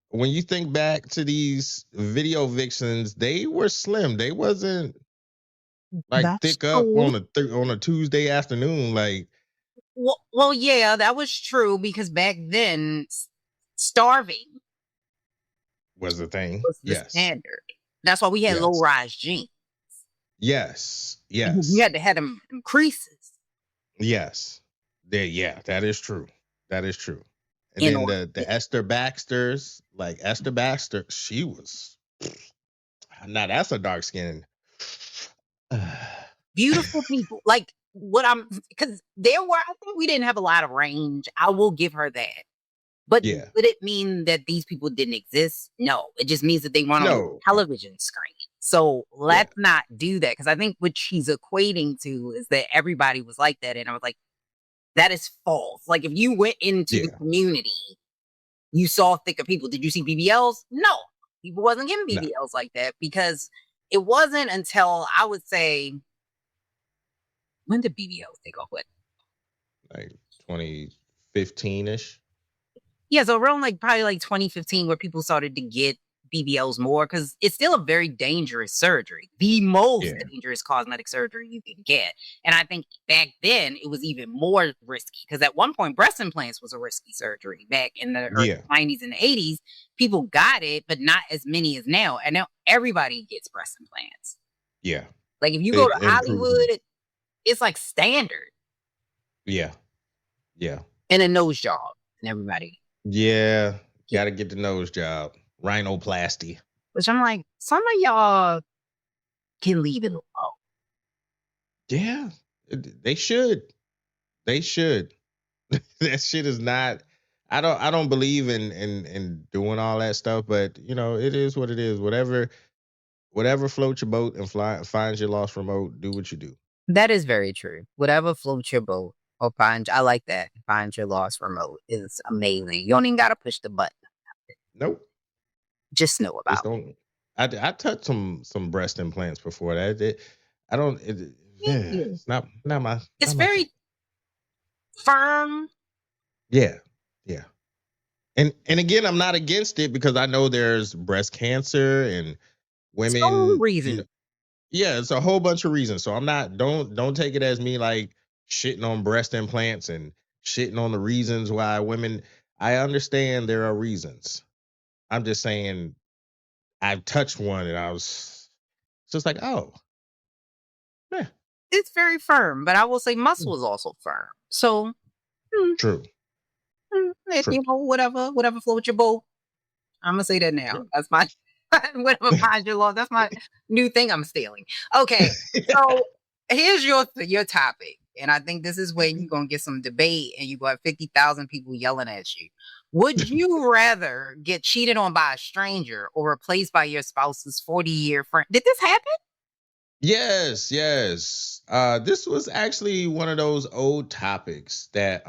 when you think back to these video vixens, they were slim. They wasn't like thick up on a Tuesday afternoon. Like, well, yeah, that was true, because back then, starving was the thing. Was the standard. That's why we had low-rise jeans. Yes. You had to have them creases. Yes. That is true. That is true. And then the Esther Baxters, like Esther Baxter, she was, now that's a dark skin. Beautiful people. Like because I think we didn't have a lot of range. I will give her that. But would it mean that these people didn't exist? No. It just means that they weren't on the television screen. So let's not do that. Because I think what she's equating to is that everybody was like that. And I was like, that is false. Like if you went into the community, you saw thicker people. Did you see BBLs? No. People wasn't getting BBLs like that, because it wasn't until, I would say, when did BBLs take off? What? Like 2015-ish. Yeah, so around probably 2015, where people started to get BBLs more because it's still a very dangerous surgery, the most dangerous cosmetic surgery you can get. And I think back then it was even more risky because at one point breast implants was a risky surgery back in the early 90s and 80s. People got it, but not as many as now. And now everybody gets breast implants. Yeah. Like if you go to Hollywood, it's like standard. Yeah. Yeah. And a nose job and everybody. Yeah. Gotta get the nose job. Rhinoplasty. Which I'm like, some of y'all can leave it alone. Yeah. They should. They should. That shit is not. I don't believe in doing all that stuff, but you know, it is what it is. Whatever floats your boat and finds your lost remote, do what you do. That is very true. Whatever floats your boat or I like that. Find your lost remote is amazing. You don't even gotta push the button. Nope. Just know about it. I touched some breast implants before that. It's not my. It's very firm. Yeah. Yeah. And again, I'm not against it because I know there's breast cancer and women. Some reason. You know, yeah, it's a whole bunch of reasons. So I'm not. Don't take it as me like shitting on breast implants and shitting on the reasons why women. I understand there are reasons. I'm just saying I've touched one and I was just like, oh, yeah. It's very firm, but I will say muscle is also firm. So True. You know, whatever floats your boat. I'm gonna say that now. Sure. That's my whatever finds your law. That's my new thing I'm stealing. Okay, so here's your topic, and I think this is where you're gonna get some debate, and you got 50,000 people yelling at you. Would you rather get cheated on by a stranger or replaced by your spouse's 40-year friend? Did this happen? Yes. This was actually one of those old topics that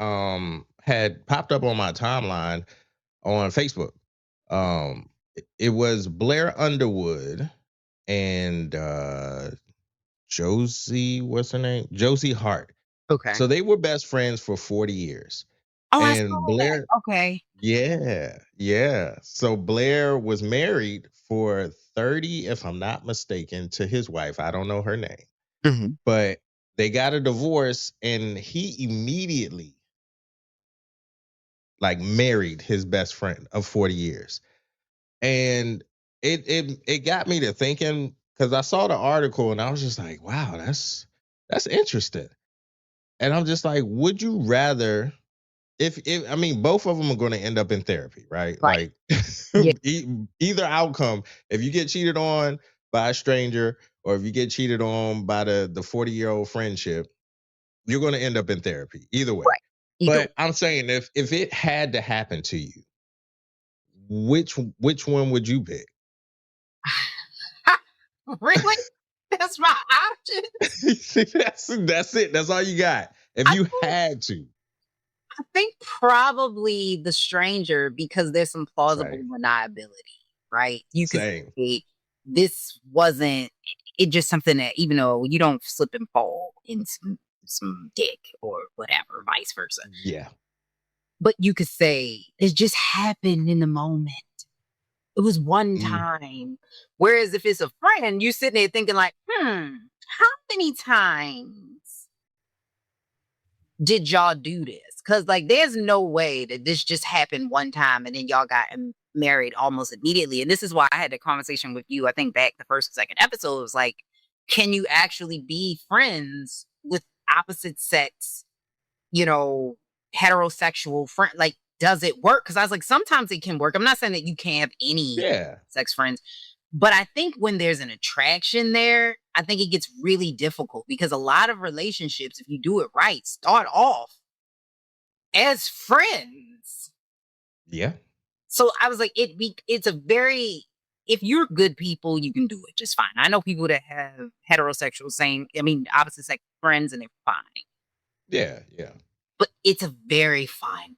had popped up on my timeline on Facebook. It was Blair Underwood and Josie, what's her name? Josie Hart. Okay. So they were best friends for 40 years. Oh, and I saw Blair, that. Okay. Yeah. So Blair was married for 30, if I'm not mistaken, to his wife. I don't know her name. Mm-hmm. But they got a divorce and he immediately like married his best friend of 40 years. And it got me to thinking because I saw the article and I was just like, wow, that's interesting. And I'm just like, would you rather if I mean both of them are going to end up in therapy, right? Like either outcome, if you get cheated on by a stranger or if you get cheated on by the 40-year-old friendship, you're going to end up in therapy either way. Right. But I'm saying if it had to happen to you, which one would you pick? Really? That's my option. That's it. That's all you got. If you had to. I think probably the stranger because there's some plausible deniability, right? You could say this wasn't it just something that even though you don't slip and fall in some dick or whatever, vice versa. Yeah. But you could say it just happened in the moment. It was one time. Whereas if it's a friend, you sitting there thinking like, how many times did y'all do this? Because like there's no way that this just happened one time and then y'all got married almost immediately. And this is why I had the conversation with you, I think back the first or second episode, was like, can you actually be friends with opposite sex, you know, heterosexual friend? Like, does it work? Because I was like, sometimes it can work. I'm not saying that you can't have any sex friends, but I think when there's an attraction there, I think it gets really difficult because a lot of relationships, if you do it right, start off as friends. Yeah. So I was like, it's a very, if you're good people, you can do it just fine. I know people that have heterosexual opposite sex friends and they're fine. Yeah. But it's a very fine line.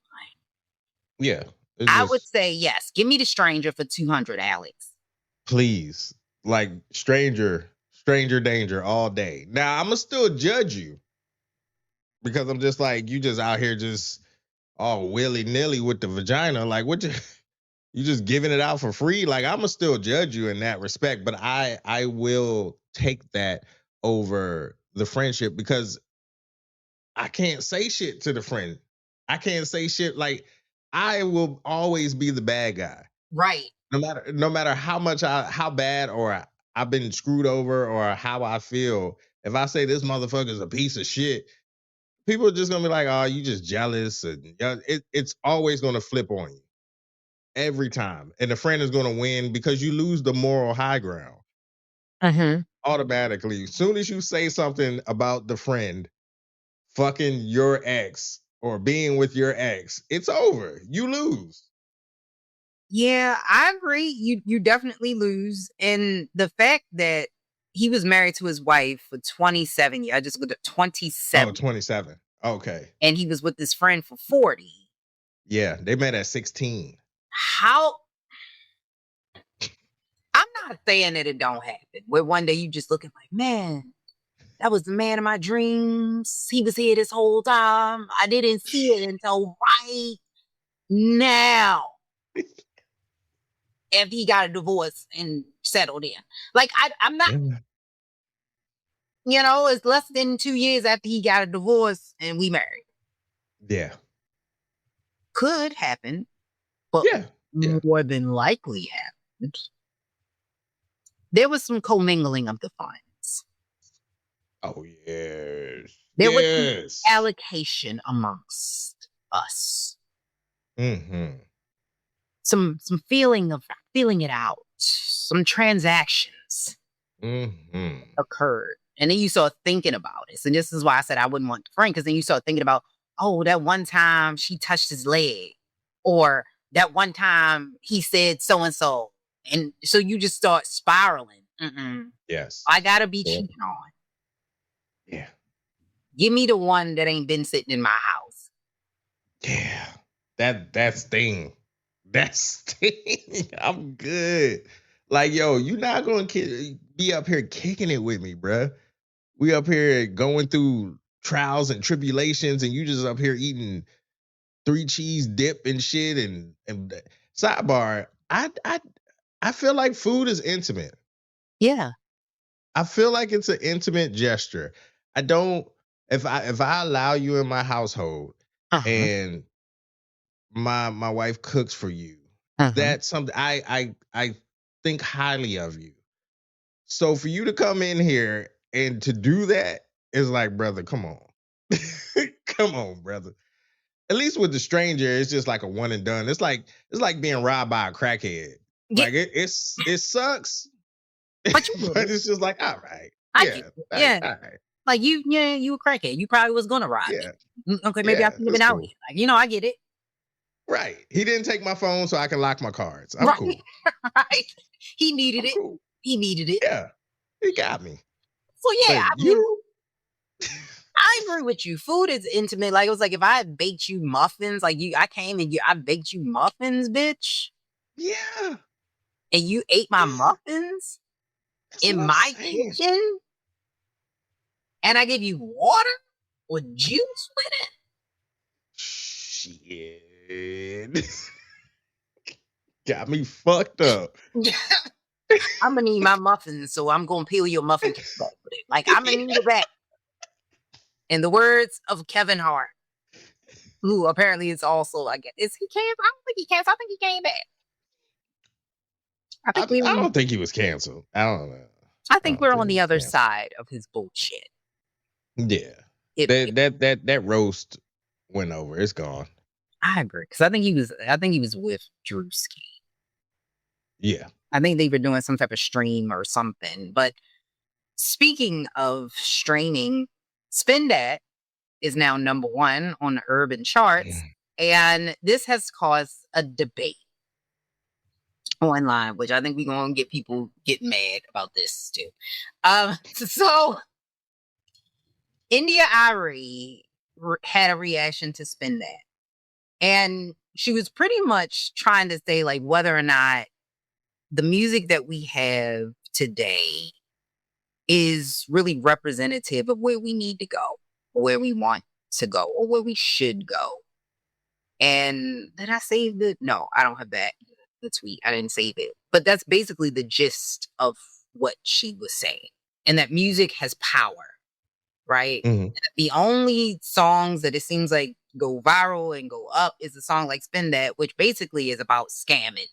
Yeah. I would say yes. Give me the stranger for 200, Alex. Please. Like stranger danger all day. Now I'm gonna still judge you because I'm just like, you just out here just all willy-nilly with the vagina. Like what you You just giving it out for free. Like, I'ma still judge you in that respect, but I will take that over the friendship because I can't say shit to the friend. I can't say shit like I will always be the bad guy. Right. No matter how bad or I've been screwed over or how I feel. If I say this motherfucker's a piece of shit, people are just gonna be like, "Oh, you just jealous," and it's always gonna flip on you every time, and the friend is gonna win because you lose the moral high ground Mm-hmm. automatically. As soon as you say something about the friend fucking your ex or being with your ex, it's over. You lose. Yeah, I agree. You definitely lose. And the fact that he was married to his wife for 27 years, I just looked at Oh, 27, 27. Okay. and he was with his friend for 40. Yeah, they met at 16. How I'm not saying that it don't happen. Where one day you just looking like, man, that was the man of my dreams. He was here this whole time. I didn't see it until right now. If he got a divorce and settled in. Like I'm not, Yeah. it's less than 2 years after he got a divorce and we married. Yeah. Could happen, but Yeah. Yeah. more than likely happened. There was some commingling of the funds. Oh, yes. There was some Yes. allocation amongst us. Mm-hmm. Some feeling it out. Some transactions Mm-hmm. occurred. And then you start thinking about it. And this is why I said I wouldn't want the friend, because then you start thinking about, oh, that one time she touched his leg, or that one time he said so and so. And so you just start spiraling. Yes. I gotta be Yeah. cheating on. Yeah. Give me the one that ain't been sitting in my house. Yeah. That's thing. That's thing. I'm good. Like, yo, you not gonna be up here kicking it with me, bruh. We up here going through trials and tribulations, and you just up here eating 3 cheese dip and shit. And sidebar, I feel like food is intimate. Yeah. I feel like it's an intimate gesture. I don't if I allow you in my household Uh-huh. and my wife cooks for you, Uh-huh. that's something I think highly of you. So for you to come in here and to do that is like, brother, come on. Come on, brother. At least with the stranger, it's just like a one and done. It's like being robbed by a crackhead. Yeah, Like it sucks, but you get but it. it's just like, all right. I get Yeah. it. Like, Yeah. all right. Like you a crackhead. You probably was gonna rob Yeah. me. Okay, maybe I Yeah. shouldn't have It's been out cool. here. Like, I get it. Right. He didn't take my phone so I can lock my cards. I'm Right. cool. Right. He needed I'm it. cool. He needed it. Yeah. He got me. So yeah, But I mean, you I agree with you. Food is intimate. Like, it was like if I had baked you muffins, like I came and I baked you muffins, bitch, Yeah. and you ate my Yeah. muffins That's what in I'm my saying. kitchen, and I give you water or juice with Shit. Got me fucked up. it. I'm gonna need my muffins, so I'm gonna peel your muffin cake back with it. Like, I'm gonna need it back. In the words of Kevin Hart, who apparently is also, I guess, is he canceled? I don't think he canceled. I think he came back. I I, think we I don't think he was canceled. I don't know. I I think don't we're think on he the was other canceled. side of his bullshit. Yeah. It, That roast went over. It's gone. I agree, because I think he was with Drewski. Yeah. I think they were doing some type of stream or something. But speaking of streaming, Spin That is now number one on the urban charts, and this has caused a debate online, which I think we're gonna get people getting mad about this too. So India Arie had a reaction to Spin That. And she was pretty much trying to say, like, whether or not the music that we have today is really representative of where we need to go, or where we want to go, or where we should go. And did I save the? No, I don't have that. the tweet. I didn't save it. But that's basically the gist of what she was saying. And that music has power, right? Mhm. The only songs that it seems like go viral and go up is a song like Spin That, which basically is about scamming.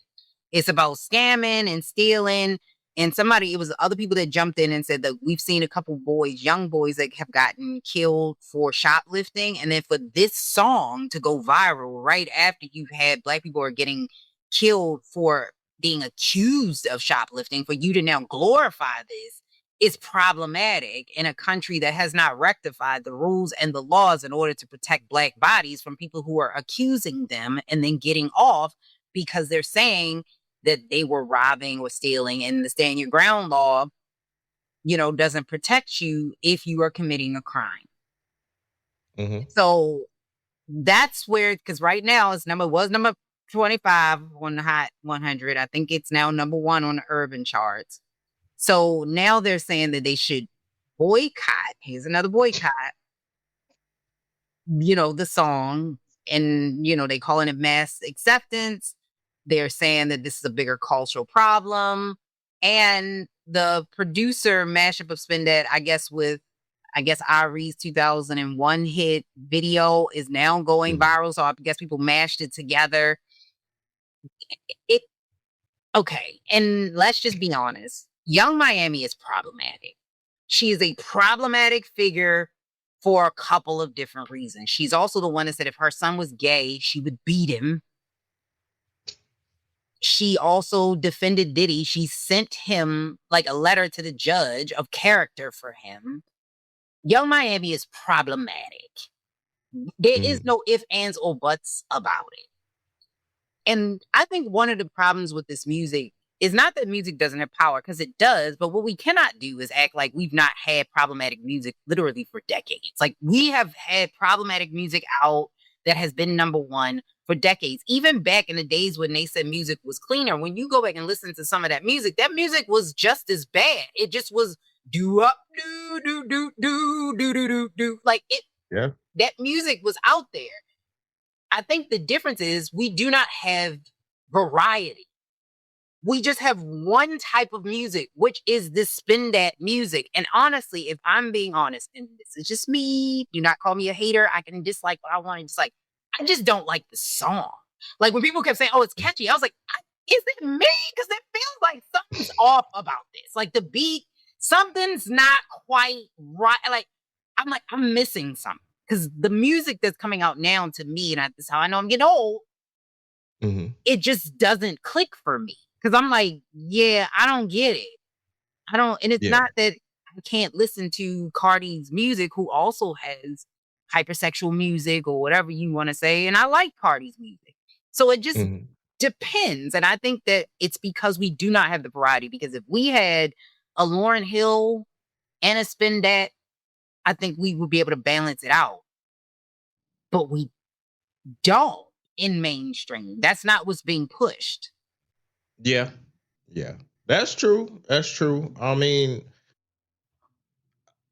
It's about scamming and stealing. And it was other people that jumped in and said that we've seen a couple boys, young boys that have gotten killed for shoplifting. And then for this song to go viral right after you've had Black people are getting killed for being accused of shoplifting, for you to now glorify this is problematic in a country that has not rectified the rules and the laws in order to protect Black bodies from people who are accusing them and then getting off because they're saying that they were robbing or stealing, and the stand your ground law, doesn't protect you if you are committing a crime. Mhm. So that's where, because right now was number 25 on the Hot 100. I think it's now number 1 on the urban charts. So now they're saying that they should boycott. Here's another boycott. The song, and they calling it mass acceptance. They're saying that this is a bigger cultural problem. And the producer mashup of Spin That, I guess Arie's 2001 hit video is now going Mhm. viral. So I guess people mashed it together. It Okay. And let's just be honest. Young Miami is problematic. She is a problematic figure for a couple of different reasons. She's also the one that said if her son was gay, she would beat him. She also defended Diddy. She sent him like a letter to the judge of character for him. Young Miami is problematic. There is Mhm. no ifs, ands, or buts about it. And I think one of the problems with this music is not that music doesn't have power, because it does, but what we cannot do is act like we've not had problematic music literally for decades. Like, we have had problematic music out that has been number 1 for decades. Even back in the days when they said music was cleaner, when you go back and listen to some of that music was just as bad. It just was do up do do do do do do do do. Like, Yeah. that music was out there. I think the difference is we do not have variety. We just have one type of music, which is this Spin That music. And honestly, if I'm being honest, and this is just me, do not call me a hater. I can dislike what I want to dislike. I just don't like the song. Like, when people kept saying, "Oh, it's catchy," I was like, "Is it me?" Because it feels like something's off about this. Like, the beat, something's not quite right. Like, I'm missing something. Because the music that's coming out now, to me, and this is how I know I'm getting old, Mhm. it just doesn't click for me. Because I'm like, yeah, I don't get it. And it's Yeah. not that I can't listen to Cardi's music, who also has hypersexual music or whatever you want to say. And I like Cardi's music. So it just Mhm. depends. And I think that it's because we do not have the variety. Because if we had a Lauryn Hill and a Spin That, I think we would be able to balance it out. But we don't in mainstream. That's not what's being pushed. Yeah. Yeah. That's true. That's true. I mean,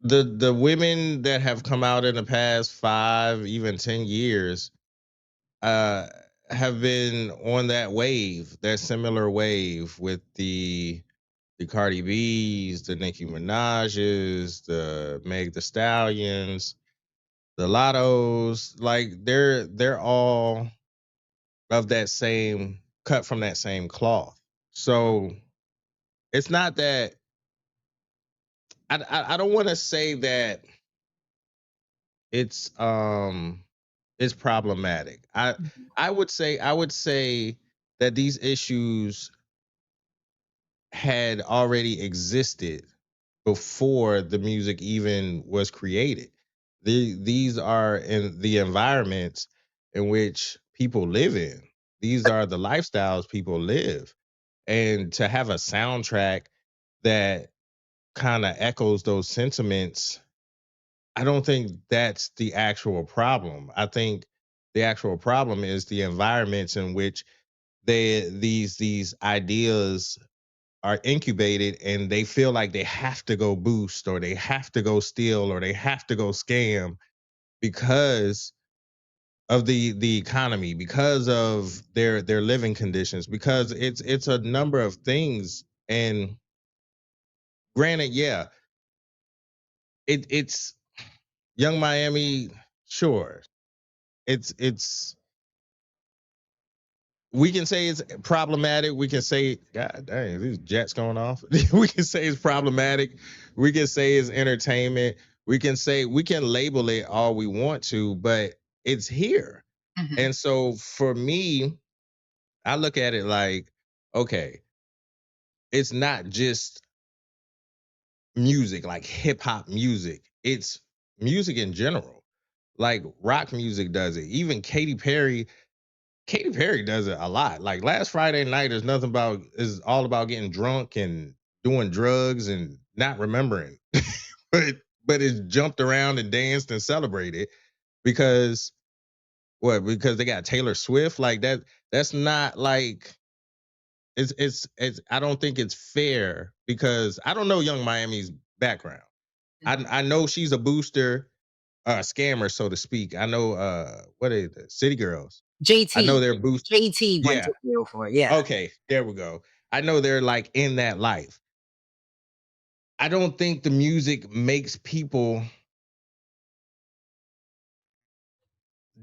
the women that have come out in the past 5, even 10 years, uh have been on that wave, that similar wave with the Cardi B's, the Nicki Minaj's, the Meg the Stallions, the Lottos. Like, they're all of that same cut from that same cloth. So it's not that I don't want to say that it's it's problematic. I would say that these issues had already existed before the music even was created. These are in the environments in which people live in. These are the lifestyles people live. And to have a soundtrack that kind of echoes those sentiments, I don't think that's the actual problem. I think the actual problem is the environments in which these ideas are incubated, and they feel like they have to go boost, or they have to go steal, or they have to go scam because of the economy, because of their living conditions, because it's a number of things. And granted, yeah, it's Young Miami, sure. It's we can say it's problematic. We can say, God dang, these jets going off. We can say it's problematic. We can say it's entertainment. We can label it all we want to, but it's here. Mhm. And so for me, I look at it like, okay, it's not just music, like hip hop music. It's music in general. Like rock music does it. Even Katy Perry does it a lot. Like last Friday night is all about getting drunk and doing drugs and not remembering. but it's jumped around and danced and celebrated because what? Because they got Taylor Swift like that. That's not like it's I don't think it's fair because I don't know Young Miami's background. I know she's a booster, scammer, so to speak. I know what is it? City Girls. I know JT. they're boost. JT went Yeah. to jail for it. Yeah. Okay, there we go. I know they're like in that life. I don't think the music makes people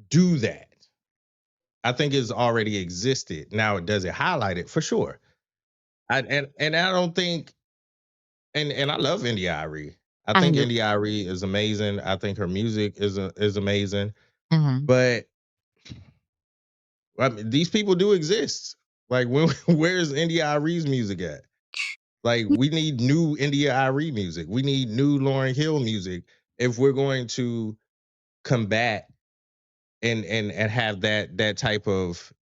do that. I think it's already existed. Now, does it highlight it? For sure. And I don't think and I love India Arie. I I think do. India Arie is amazing. I think her music is amazing. Mhm. But I mean, these people do exist. Like where's India Arie's music at? Like we need new India Arie music. We need new Lauryn Hill music if we're going to combat and have that type of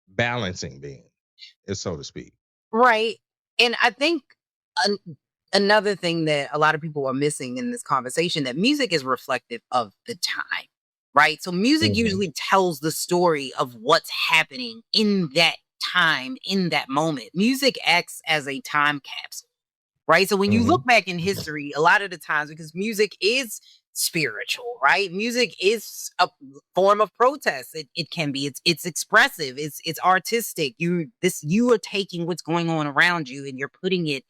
balancing being, so to speak. Right. And I think an another thing that a lot of people are missing in this conversation, that music is reflective of the time, right? So music Mhm. usually tells the story of what's happening in that time, in that moment. Music acts as a time capsule, right? So when you look Mhm. back in history, a lot of the times, because music is spiritual, right? Music is a form of protest. It can be. It's expressive. It's artistic. You are taking what's going on around you and you're putting it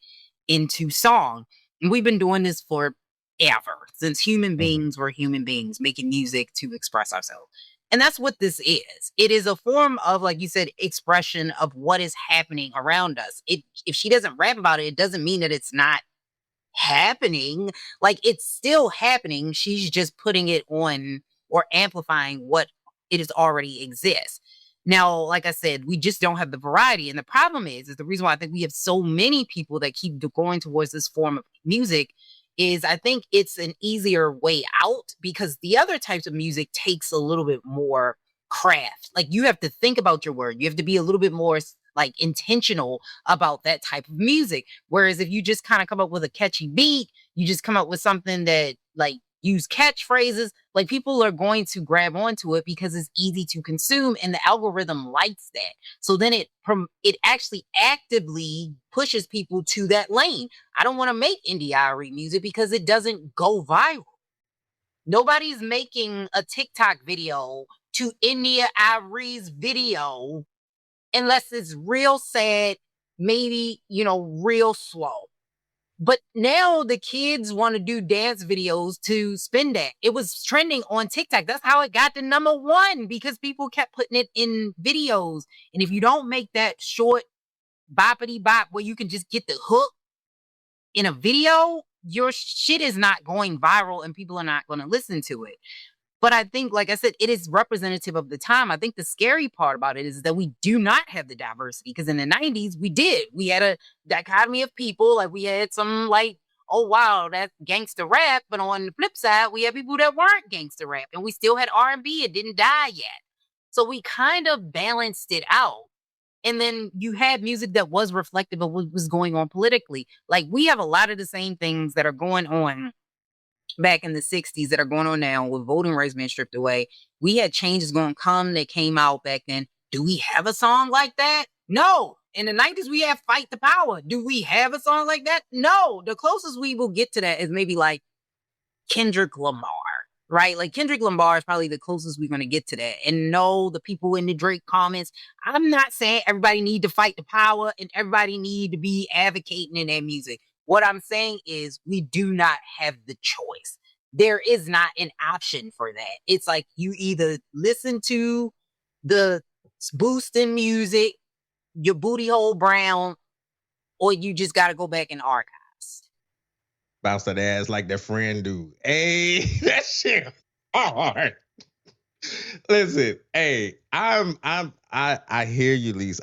into song. And we've been doing this for ever, since human Mhm. beings were human beings, making music to express ourselves. And that's what this is. It is a form of, like you said, expression of what is happening around us. If she doesn't rap about it, it doesn't mean that it's not happening. Like, it's still happening. She's just putting it on or amplifying what it is already exists. Now, like I said, we just don't have the variety. And the problem is the reason why I think we have so many people that keep going towards this form of music is I think it's an easier way out, because the other types of music takes a little bit more craft. Like, you have to think about your word. You have to be a little bit more like intentional about that type of music. Whereas if you just kind of come up with a catchy beat, you just come up with something that like use catchphrases, like people are going to grab onto it because it's easy to consume and the algorithm likes that. So then it actually actively pushes people to that lane. I don't want to make indie Irie music because it doesn't go viral. Nobody's making a TikTok video to India Arie's video unless it's real sad, maybe, real slow. But now the kids want to do dance videos to spin that. It was trending on TikTok. That's how it got to number one, because people kept putting it in videos. And if you don't make that short boppity bop where you can just get the hook in a video, your shit is not going viral and people are not going to listen to it. But I think, like I said, it is representative of the time. I think the scary part about it is that we do not have the diversity, because in the 90s, we did. We had a dichotomy of people. Like, we had some, like, oh, wow, that's gangster rap. But on the flip side, we had people that weren't gangster rap. And we still had R&B. It didn't die yet. So we kind of balanced it out. And then you had music that was reflective of what was going on politically. Like, we have a lot of the same things that are going on back in the 60s that are going on now with voting rights being stripped away. We had changes going to come that came out back then. Do we have a song like that? No. In the 90s, we have Fight the Power. Do we have a song like that? No. The closest we will get to that is maybe like Kendrick Lamar. right? Like Kendrick Lamar is probably the closest we're going to get to that. And no, the people in the Drake comments, I'm not saying everybody need to fight the power and everybody need to be advocating in their music. What I'm saying is we do not have the choice. There is not an option for that. It's like you either listen to the boosting music, your booty hole brown, or you just got to go back in archives. Bounce that ass like their friend do. Hey, that shit hard. Listen, hey, I hear you, Lise.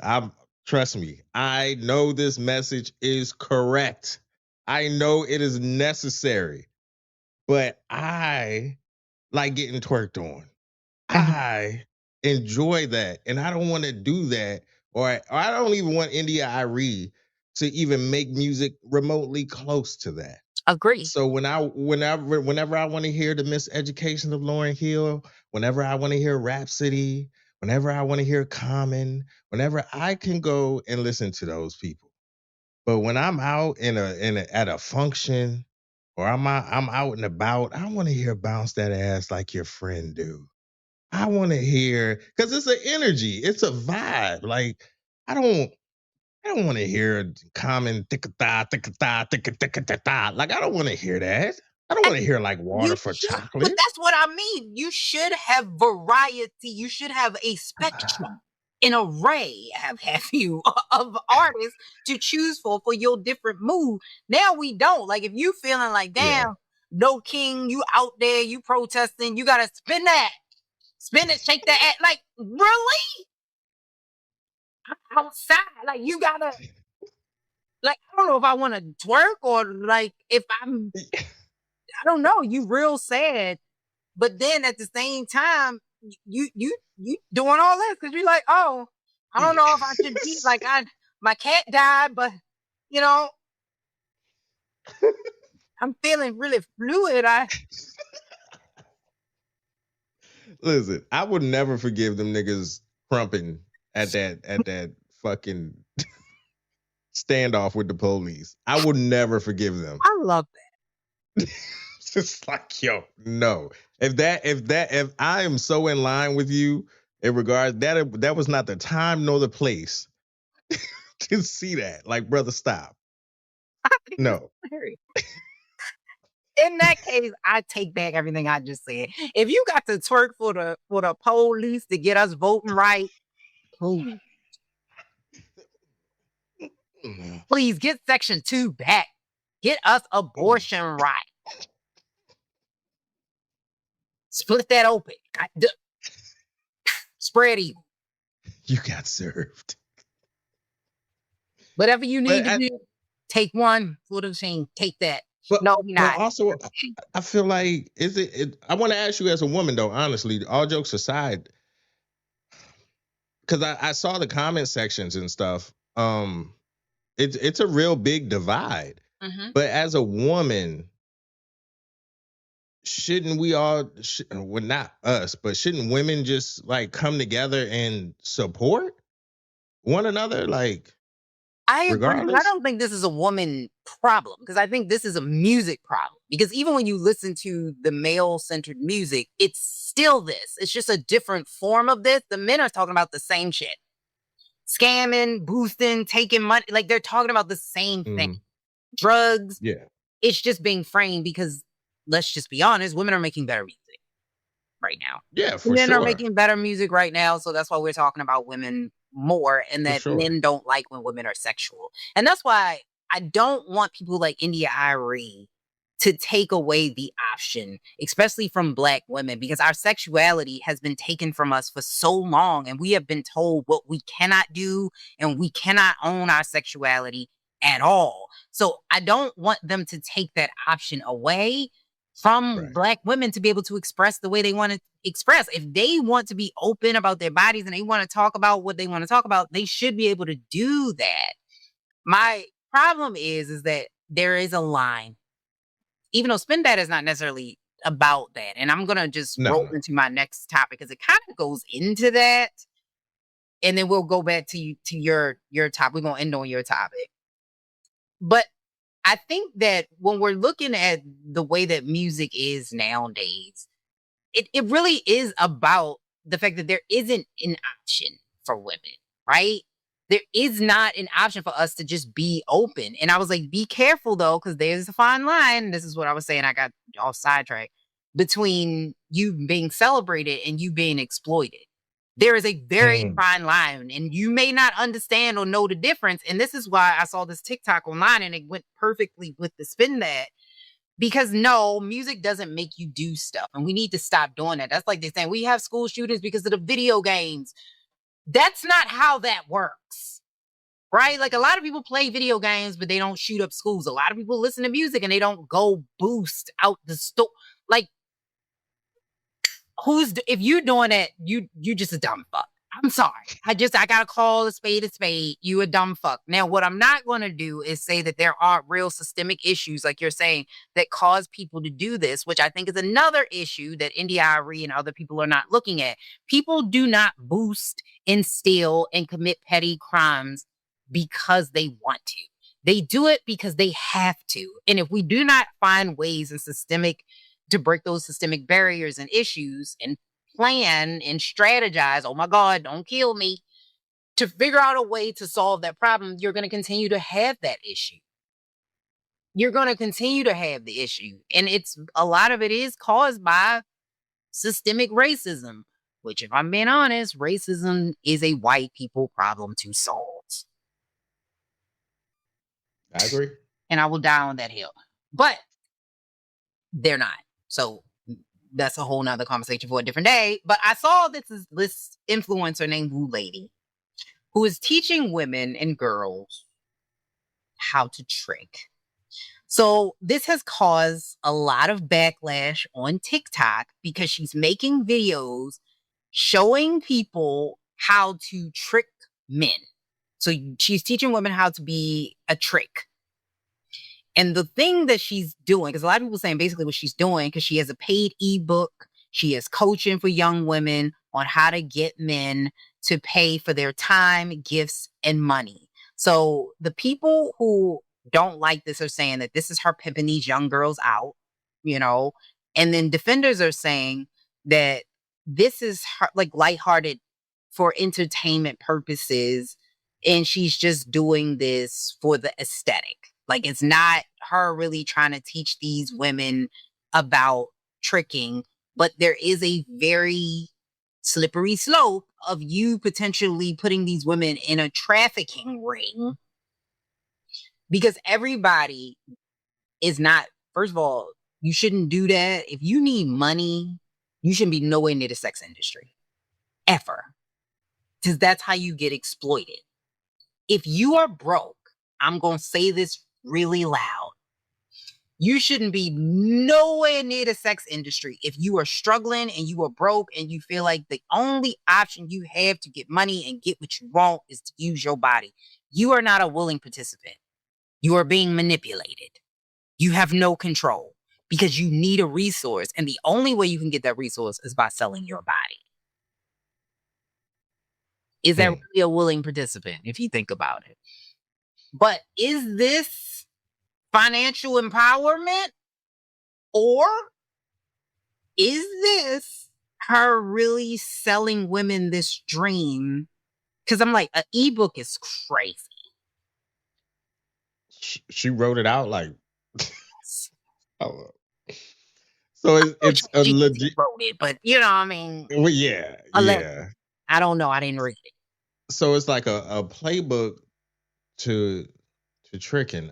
Trust me. I know this message is correct. I know it is necessary, but I like getting twerked on. I enjoy that, and I don't want to do that, or I don't even want India Arie to even make music remotely close to that. Agree. So whenever I want to hear the miseducation of Lauryn Hill, whenever I want to hear Rhapsody, whenever I want to hear Common, whenever I can go and listen to those people. But when I'm out at a function or I'm out and about, I want to hear bounce that ass like your friend do. I want to hear because it's an energy, it's a vibe. Like I don't I don't want to hear Common ticka-ta, ticka-ta, ticka-ticka-ta-ta. Like, I don't want to hear that. I don't want to hear like water You for should, but chocolate. that's what I mean. You should have variety. You should have a spectrum, an array, have you of artists to choose for your different mood. Now we don't. Like if you feeling like, Yeah. damn, no king, you out there, you protesting, you gotta spin it, shake that ass. Like really outside, like you gotta. Like I don't know if I want to twerk or like if I don't know. You real sad. But then at the same time, you doing all this because you're like, oh, I don't know if I should be like my cat died, but you know, I'm feeling really fluid. Listen, I would never forgive them niggas crumping at that fucking standoff with the police. I would never forgive them. I love It's just like, yo, no. If I am so in line with you in regards that was not the time nor the place to see that. Like, brother, stop. that. No. In that case, I take back everything I just said. If you got to twerk for the police to get us voting right, please, please get Section 2 back. Get us abortion right. Split that open. Spread evil. You got served. Whatever you need But to do, take one for the team. Take that. but No, we're but not. also I feel like I want to ask you as a woman though, honestly, all jokes aside, because I saw the comment sections and stuff. It's a real big divide. Mm-hmm. But as a woman, shouldn't we all well, not us, but shouldn't women just like come together and support one another, like I agree, but I regardless? don't think this is a woman problem because I think this is a music problem. Because even when you listen to the male centered music, it's still this. It's just a different form of this. The men are talking about the same shit scamming, boosting, taking money. Like they're talking about the same thing. Mhm. Drugs. Yeah. It's just being framed because let's just be honest, women are making better music right now. Yeah, for Men are sure. making better music right now, so that's why we're talking about women more and For that sure. men don't like when women are sexual. And that's why I don't want people like India Arie to take away the option, especially from Black women, because our sexuality has been taken from us for so long and we have been told what we cannot do and we cannot own our sexuality at all. So I don't want them to take that option away from Right. Black women to be able to express the way they want to express. If they want to be open about their bodies and they want to talk about what they want to talk about, they should be able to do that. My problem is that there is a line, even though Spin That is not necessarily about that. And I'm gonna just No, roll no. into my next topic because it kind of goes into that. And then we'll go back to you to your topic. We're gonna end on your topic. But I think that when we're looking at the way that music is nowadays, it really is about the fact that there isn't an option for women, right? There is not an option for us to just be open. And I was like, be careful though, because there's a fine line. This is what I was saying. I got off sidetrack between you being celebrated and you being exploited. There is a very fine line, and you may not understand or know the difference. And this is why I saw this TikTok online, and it went perfectly with the spin that. Because no, music doesn't make you do stuff, and we need to stop doing that. That's like they're saying we have school shootings because of the video games. That's not how that works, right? Like a lot of people play video games, but they don't shoot up schools. A lot of people listen to music and they don't go boost out the store. Like, if you doing that, you just a dumb fuck. I'm sorry. I gotta call a spade a spade. You a dumb fuck. Now, what I'm not gonna do is say that there aren't real systemic issues, like you're saying, that cause people to do this, which I think is another issue that India Arie and other people are not looking at. People do not boost and steal and commit petty crimes because they want to. They do it because they have to. And if we do not find ways to break those systemic barriers and issues and plan and strategize, oh my God, don't kill me, to figure out a way to solve that problem, you're going to continue to have that issue. You're going to continue to have the issue. And a lot of it is caused by systemic racism, which, if I'm being honest, racism is a white people problem to solve. I agree. And I will die on that hill. But they're not. So that's a whole nother conversation for a different day. But I saw this influencer named Woolady, who is teaching women and girls how to trick. So this has caused a lot of backlash on TikTok because she's making videos showing people how to trick men. So she's teaching women how to be a trick. And the thing that she's doing, because a lot of people saying basically what she's doing, because she has a paid ebook, she is coaching for young women on how to get men to pay for their time, gifts, and money. So the people who don't like this are saying that this is her pimping these young girls out, and then defenders are saying that this is her, like, lighthearted for entertainment purposes, and she's just doing this for the aesthetic. Like, it's not her really trying to teach these women about tricking, but there is a very slippery slope of you potentially putting these women in a trafficking ring, because everybody is not, first of all, you shouldn't do that. If you need money, you shouldn't be nowhere near the sex industry, ever, because that's how you get exploited. If you are broke, I'm going to say this really loud, you shouldn't be nowhere near the sex industry. If you are struggling and you are broke and you feel like the only option you have to get money and get what you want is to use your body, you are not a willing participant. You are being manipulated. You have no control because you need a resource. And the only way you can get that resource is by selling your body. Is that really a willing participant, if you think about it? But is this financial empowerment, or is this her really selling women this dream? Because I'm like, an ebook is crazy. She wrote it out like, oh. So it's a legit. Wrote it, but I mean, well, yeah. I don't know. I didn't read it. So it's like a playbook to tricking.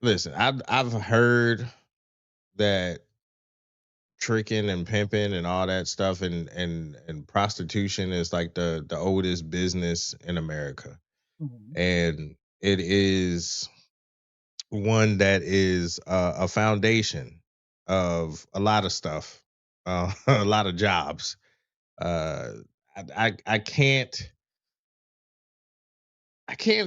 Listen, I've heard that tricking and pimping and all that stuff and prostitution is like the oldest business in America. Mm-hmm. And it is one that is a foundation of a lot of stuff, a lot of jobs. I can't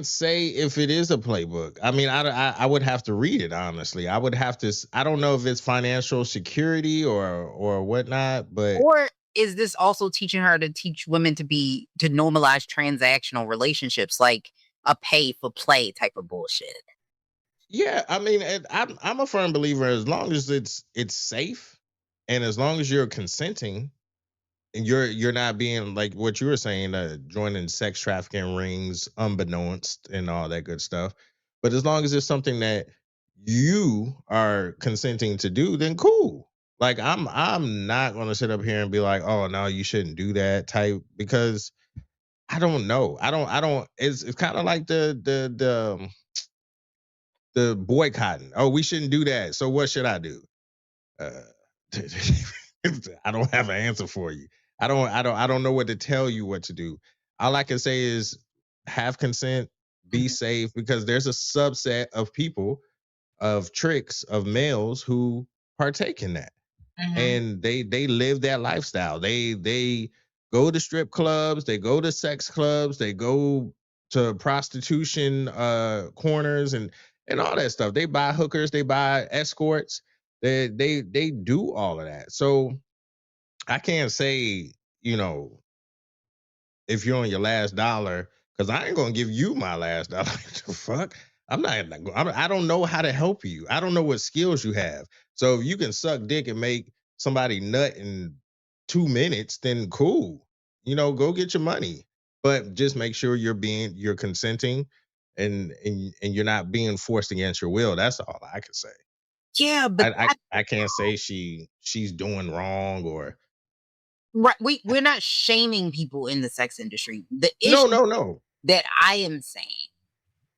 say if it is a playbook. I mean, I would have to read it, honestly. I would have to. I don't know if it's financial security or whatnot, but. Or is this also teaching her to teach women to normalize transactional relationships, like a pay for play type of bullshit? Yeah, I mean, I'm a firm believer as long as it's safe. And as long as you're consenting and you're not being like what you were saying, joining sex trafficking rings unbeknownst and all that good stuff. But as long as it's something that you are consenting to do, then cool. Like I'm not gonna sit up here and be like, oh no, you shouldn't do that type, because I don't know. I don't it's kind of like the boycotting. Oh, we shouldn't do that. So what should I do? Uh, I don't have an answer for you. I don't know what to tell you what to do. All I can say is have consent, be Mhm. safe, because there's a subset of people, of tricks, of males who partake in that, Mhm. and they live that lifestyle. They go to strip clubs, they go to sex clubs, they go to prostitution corners and all that stuff. They buy hookers, they buy escorts, they do all of that. So I can't say, you know, if you're on your last dollar, because I ain't gonna give you my last dollar. The fuck, I'm not. I don't know how to help you. I don't know what skills you have. So if you can suck dick and make somebody nut in 2 minutes, then cool. You know, go get your money. But just make sure you're consenting, and you're not being forced against your will. That's all I can say. Yeah, but I can't say she's doing wrong or right, we're not shaming people in the sex industry. The no, issue no, no. that I am saying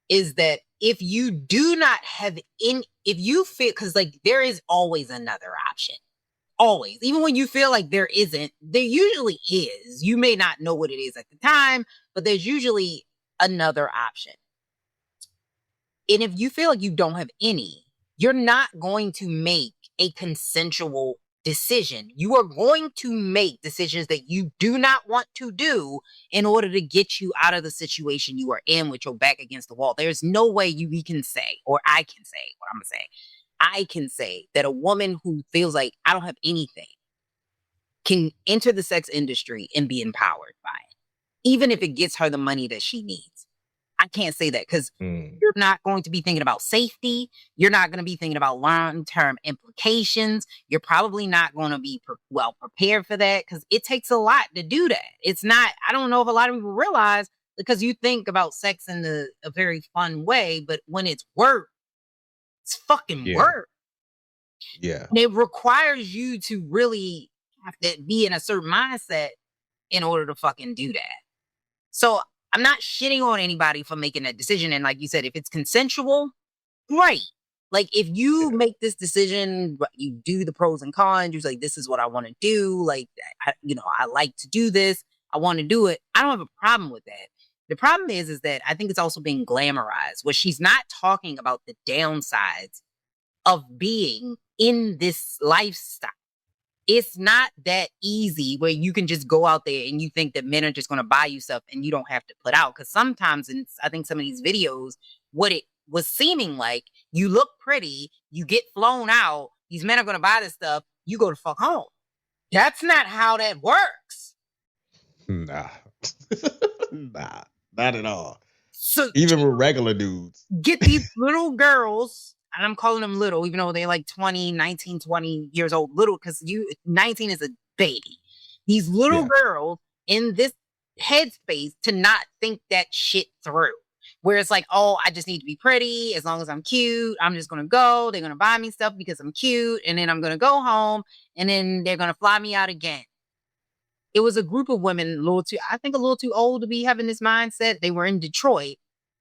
is that if you do not have if you feel, because like there is always another option. Always. Even when you feel like there isn't, there usually is. You may not know what it is at the time, but there's usually another option. And if you feel like you don't have any, you're not going to make a consensual decision. You are going to make decisions that you do not want to do in order to get you out of the situation you are in with your back against the wall. There's no way we can say, or I can say, what I'm going to say, I can say that a woman who feels like I don't have anything can enter the sex industry and be empowered by it, even if it gets her the money that she needs. I can't say that because Mm, you're not going to be thinking about safety. You're not going to be thinking about long term implications. You're probably not going to be well prepared for that because it takes a lot to do that. It's not, I don't know if a lot of people realize, because you think about sex in a very fun way, but when it's work, it's fucking yeah, work. yeah, And it requires you to really have to be in a certain mindset in order to fucking do that. So I'm not shitting on anybody for making that decision. And like you said, if it's consensual, great. Like if you yeah, make this decision, you do the pros and cons. You're like, this is what I want to do. Like, I like to do this. I want to do it. I don't have a problem with that. The problem is that I think it's also being glamorized, where she's not talking about the downsides of being in this lifestyle. It's not that easy where you can just go out there and you think that men are just going to buy you stuff and you don't have to put out. Because sometimes, in I think some of these videos, what it was seeming like, you look pretty, you get flown out, these men are going to buy this stuff, you go to fuck home. That's not how that works. nah, nah, not at all. So Even with regular dudes. get these little girls, and I'm calling them little, even though they're like 20, 19, 20 years old, little, because 19 is a baby. These little Yeah, girls in this headspace to not think that shit through. Where it's like, oh, I just need to be pretty. As long as I'm cute, I'm just gonna go. They're gonna buy me stuff because I'm cute, and then I'm gonna go home, and then they're gonna fly me out again. It was a group of women, I think a little too old to be having this mindset. They were in Detroit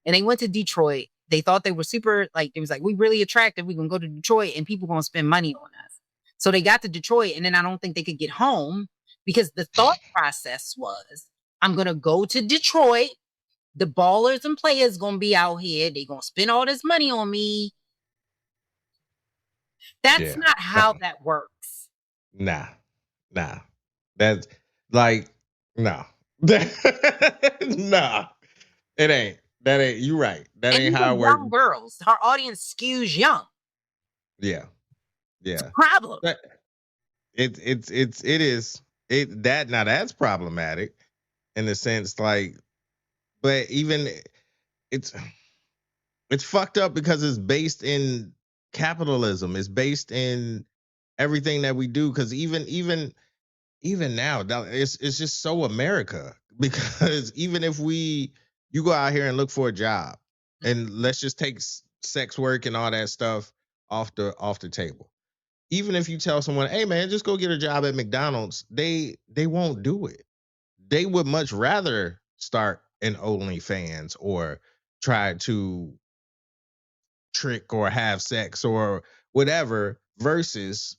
and they went to Detroit. They thought they were super, like, it was like, we really attractive. We're going to go to Detroit and people going to spend money on us. So they got to Detroit and then I don't think they could get home because the thought process was, I'm going to go to Detroit. The ballers and players going to be out here. They're going to spend all this money on me. That's yeah. not how that works. Nah, nah. That's like nah. Nah. It ain't. That ain't you right. That And ain't these how are it works. young girls. Our audience skews young. Yeah. It's a Yeah. problem. That it is. It that now that's problematic in the sense like, but even it's it's fucked up because it's based in capitalism. It's based in everything that we do, because even now, it's just so America. Because even if you go out here and look for a job, and let's just take sex work and all that stuff off the table. Even if you tell someone, "Hey man, just go get a job at McDonald's," they won't do it. They would much rather start an OnlyFans or try to trick or have sex or whatever, versus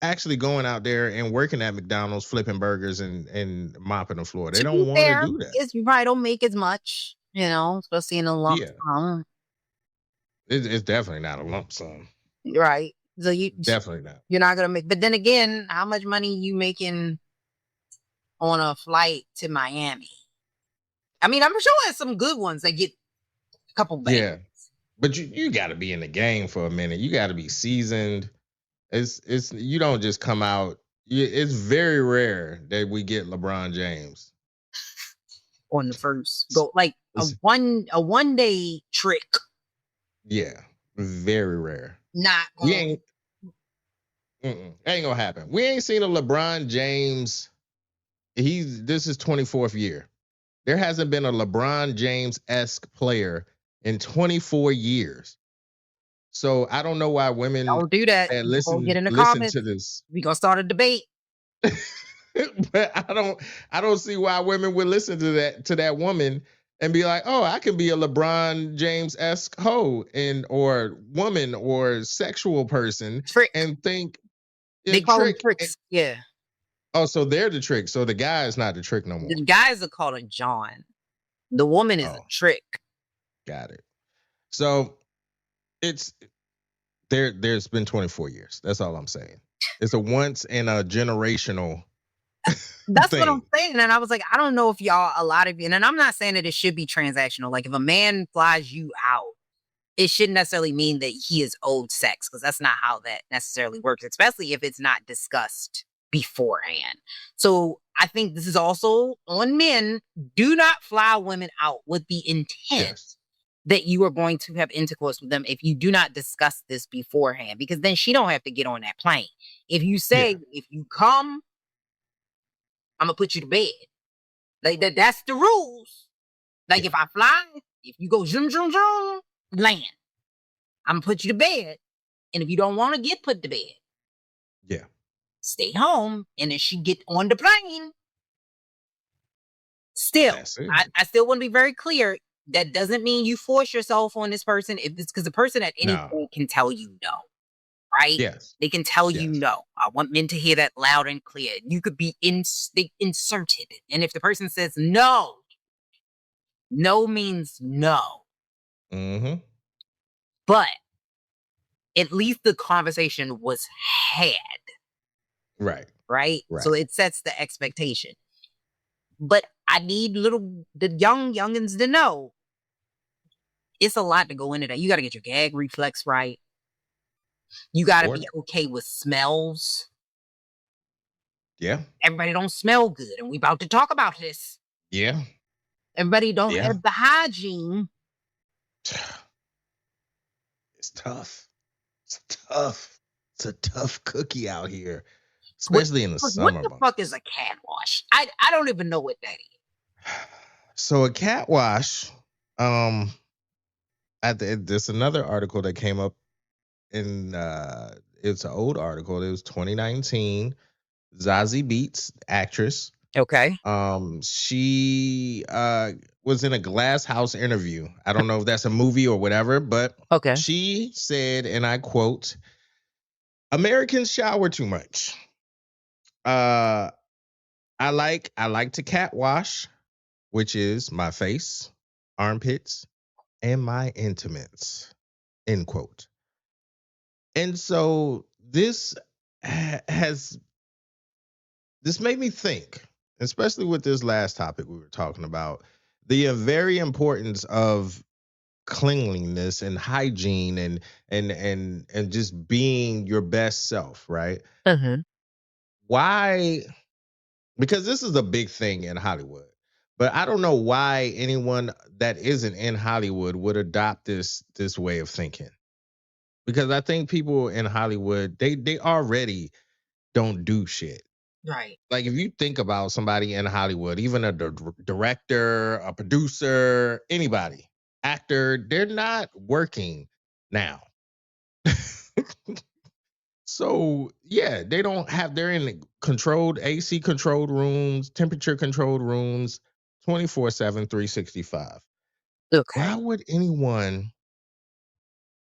actually going out there and working at McDonald's, flipping burgers and mopping the floor. They To don't be want to fair, do that. you probably don't make as much, especially in a lump Yeah, sum, it's definitely not a lump sum. right? So Definitely not. you're not gonna make. But then again, how much money you making on a flight to Miami? I mean, I'm sure there's some good ones that get a couple bands. Yeah, but you got to be in the game for a minute. You got to be seasoned. It's you don't just come out. It's very rare that we get LeBron James On the first go, like a It's- one day trick. Yeah, very rare. Not We ain't gonna happen. We ain't seen a LeBron James. This is 24th year. There hasn't been a LeBron James-esque player in 24 years. So I don't know why women don't do that. that Go get in the listen comments. to this. We gonna start a debate. But I don't see why women would listen to that woman and be like, "Oh, I can be a LeBron James-esque hoe or woman or sexual person," Trick. and think They call them trick. tricks. Yeah. Oh, so they're the trick. So the guy is not the trick no more. The guys are called a John. The woman is a trick. Got it. So it's there's been 24 years. That's all I'm saying. It's a once in a generational That's thing. what I'm saying. And I was like, I don't know if a lot of you, and I'm not saying that it should be transactional. Like if a man flies you out, it shouldn't necessarily mean that he is owed sex, because that's not how that necessarily works, especially if it's not discussed beforehand. So I think this is also on men. Do not fly women out with the intent that you are going to have intercourse with them if you do not discuss this beforehand, because then she don't have to get on that plane. If you say, if you come, I'm gonna put you to bed. Like that's the rules. Like if I fly, if you go zoom, zoom, zoom, land, I'm gonna put you to bed. And if you don't want to get put to bed, stay home. And if she get on the plane, still, I still want to be very clear. That doesn't mean you force yourself on this person. If it's because the person at any point can tell you no, right? Yes. They can tell you no. I want men to hear that loud and clear. You could be inserted. And if the person says no, no means no. Mm-hmm. But at least the conversation was had. Right. Right? So it sets the expectation. But I need the youngins to know it's a lot to go into that. You got to get your gag reflex right. You got to be okay with smells. Yeah. Everybody don't smell good. And we about to talk about this. Yeah. Everybody don't have the hygiene. It's tough. It's tough. It's a tough cookie out here, especially in the summer. What the fuck is a cat wash? I don't even know what that is. So a cat wash, there's another article that came up in it's an old article. It was 2019. Zazie Beetz, actress. Okay. She was in a Glass House interview. I don't know if that's a movie or whatever, but she said, and I quote, "Americans shower too much. I like to cat wash, which is my face, armpits, and my intimates," end quote. And so this made me think, especially with this last topic we were talking about, the very importance of cleanliness and hygiene and just being your best self, right? Why? Because this is a big thing in Hollywood. But I don't know why anyone that isn't in Hollywood would adopt this way of thinking. Because I think people in Hollywood, they already don't do shit. Right. Like if you think about somebody in Hollywood, even a director, a producer, anybody, actor, they're not working now. So yeah, they're in controlled AC controlled rooms, temperature controlled rooms, 24/7, 365. Why Okay. would anyone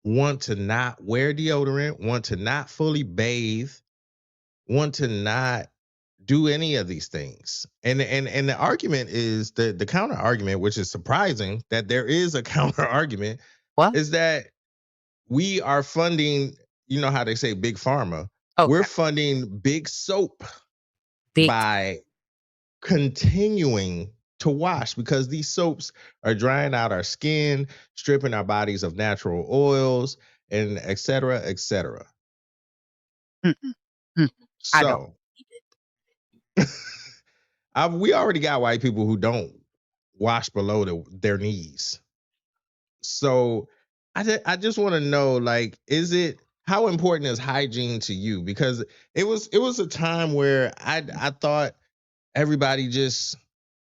want to not wear deodorant, want to not fully bathe, want to not do any of these things? And the argument is the counter argument, which is surprising that there is a counter argument, What? is that we are funding, you know how they say big pharma. We're Okay. funding big soap Big. by continuing to wash because these soaps are drying out our skin, stripping our bodies of natural oils, and et cetera, et cetera. Mm-mm. Mm. I don't. So we already got white people who don't wash below their knees. So I just want to know, like, how important is hygiene to you? Because it was a time where I thought everybody just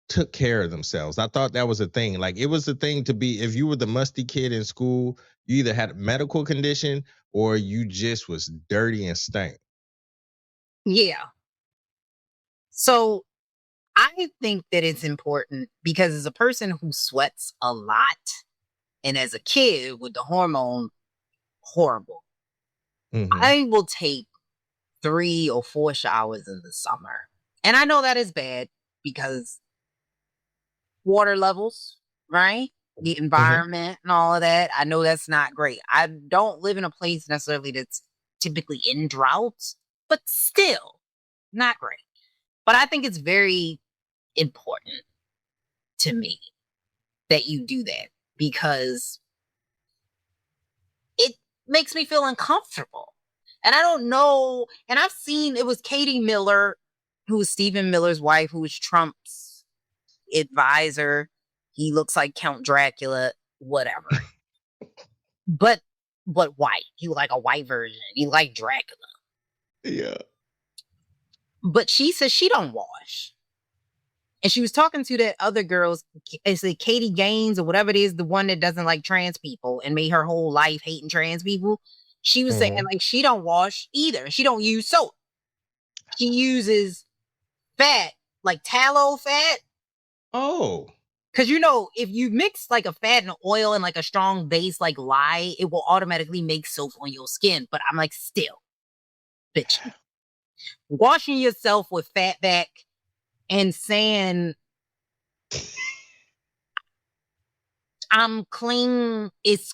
took care of themselves. I thought that was a thing. Like it was a thing to be, if you were the musty kid in school, you either had a medical condition or you just was dirty and stank. Yeah. So I think that it's important because as a person who sweats a lot, and as a kid with the hormone, horrible. Mm-hmm. I will take 3 or 4 showers in the summer. And I know that is bad because water levels, right? The Mm-hmm. environment and all of that. I know that's not great. I don't live in a place necessarily that's typically in droughts, but still not great. But I think it's very important to me that you do that because it makes me feel uncomfortable. And I don't know. And I've seen it was Katie Miller, who was Stephen Miller's wife, who was Trump's advisor. He looks like Count Dracula, whatever. But white. He like a white version. He like Dracula. Yeah. But she says she don't wash. And she was talking to that other girl's, is it Katie Gaines or whatever it is, the one that doesn't like trans people and made her whole life hating trans people. She was saying Mm-hmm. like she don't wash either. She don't use soap. She uses fat, like tallow fat. Oh. Cause if you mix like a fat and oil and like a strong base like lye, it will automatically make soap on your skin. But I'm like, still, bitch, washing yourself with fat back and saying I'm clean is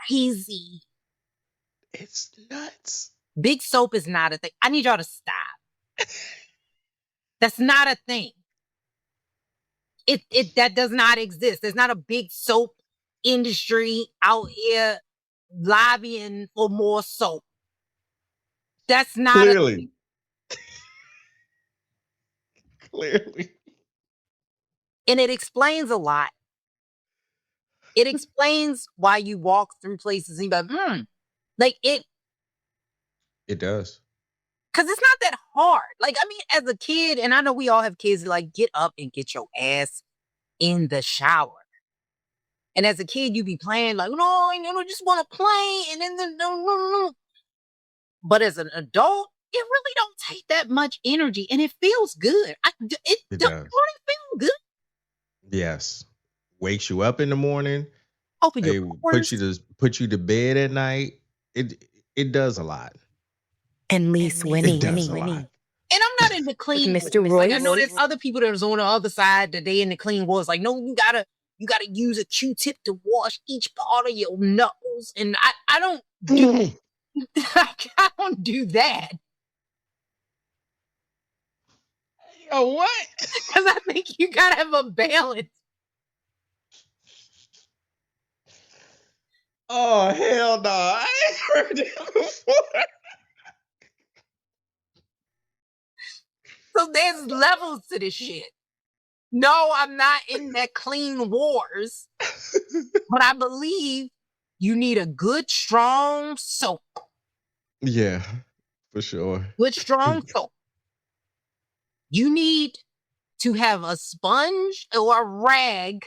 crazy. It's nuts. Big soap is not a thing. I need y'all to stop. That's not a thing. It that does not exist. There's not a big soap industry out here lobbying for more soap. That's not a Clearly. Clearly. and it explains a lot. It explains why you walk through places and you go, like it, It does. because it's not that hard. Like, I mean, as a kid, and I know we all have kids, like, get up and get your ass in the shower. And as a kid, you be playing like, no, I just want to play. And then, no. But as an adult, it really don't take that much energy and it feels good. It It don't does. really feel good. Yes. Wakes you up in the morning. Open your They pores. put you to bed at night. It does a lot. And Lise It Winnie. does a lot. And I'm not in the clean Mr. wars. Like I know Royce. there's other people that are on the other side that they in the clean wars. Like, no, you gotta use a Q-tip to wash each part of your knuckles. And I don't do I don't do that. Yo, what? Because I think you gotta have a balance. Oh hell no! I ain't heard that before. So there's levels to this shit. No, I'm not in that clean wars. But I believe You need a good, strong soap. Yeah, for sure. Good, strong soap. You need to have a sponge or a rag.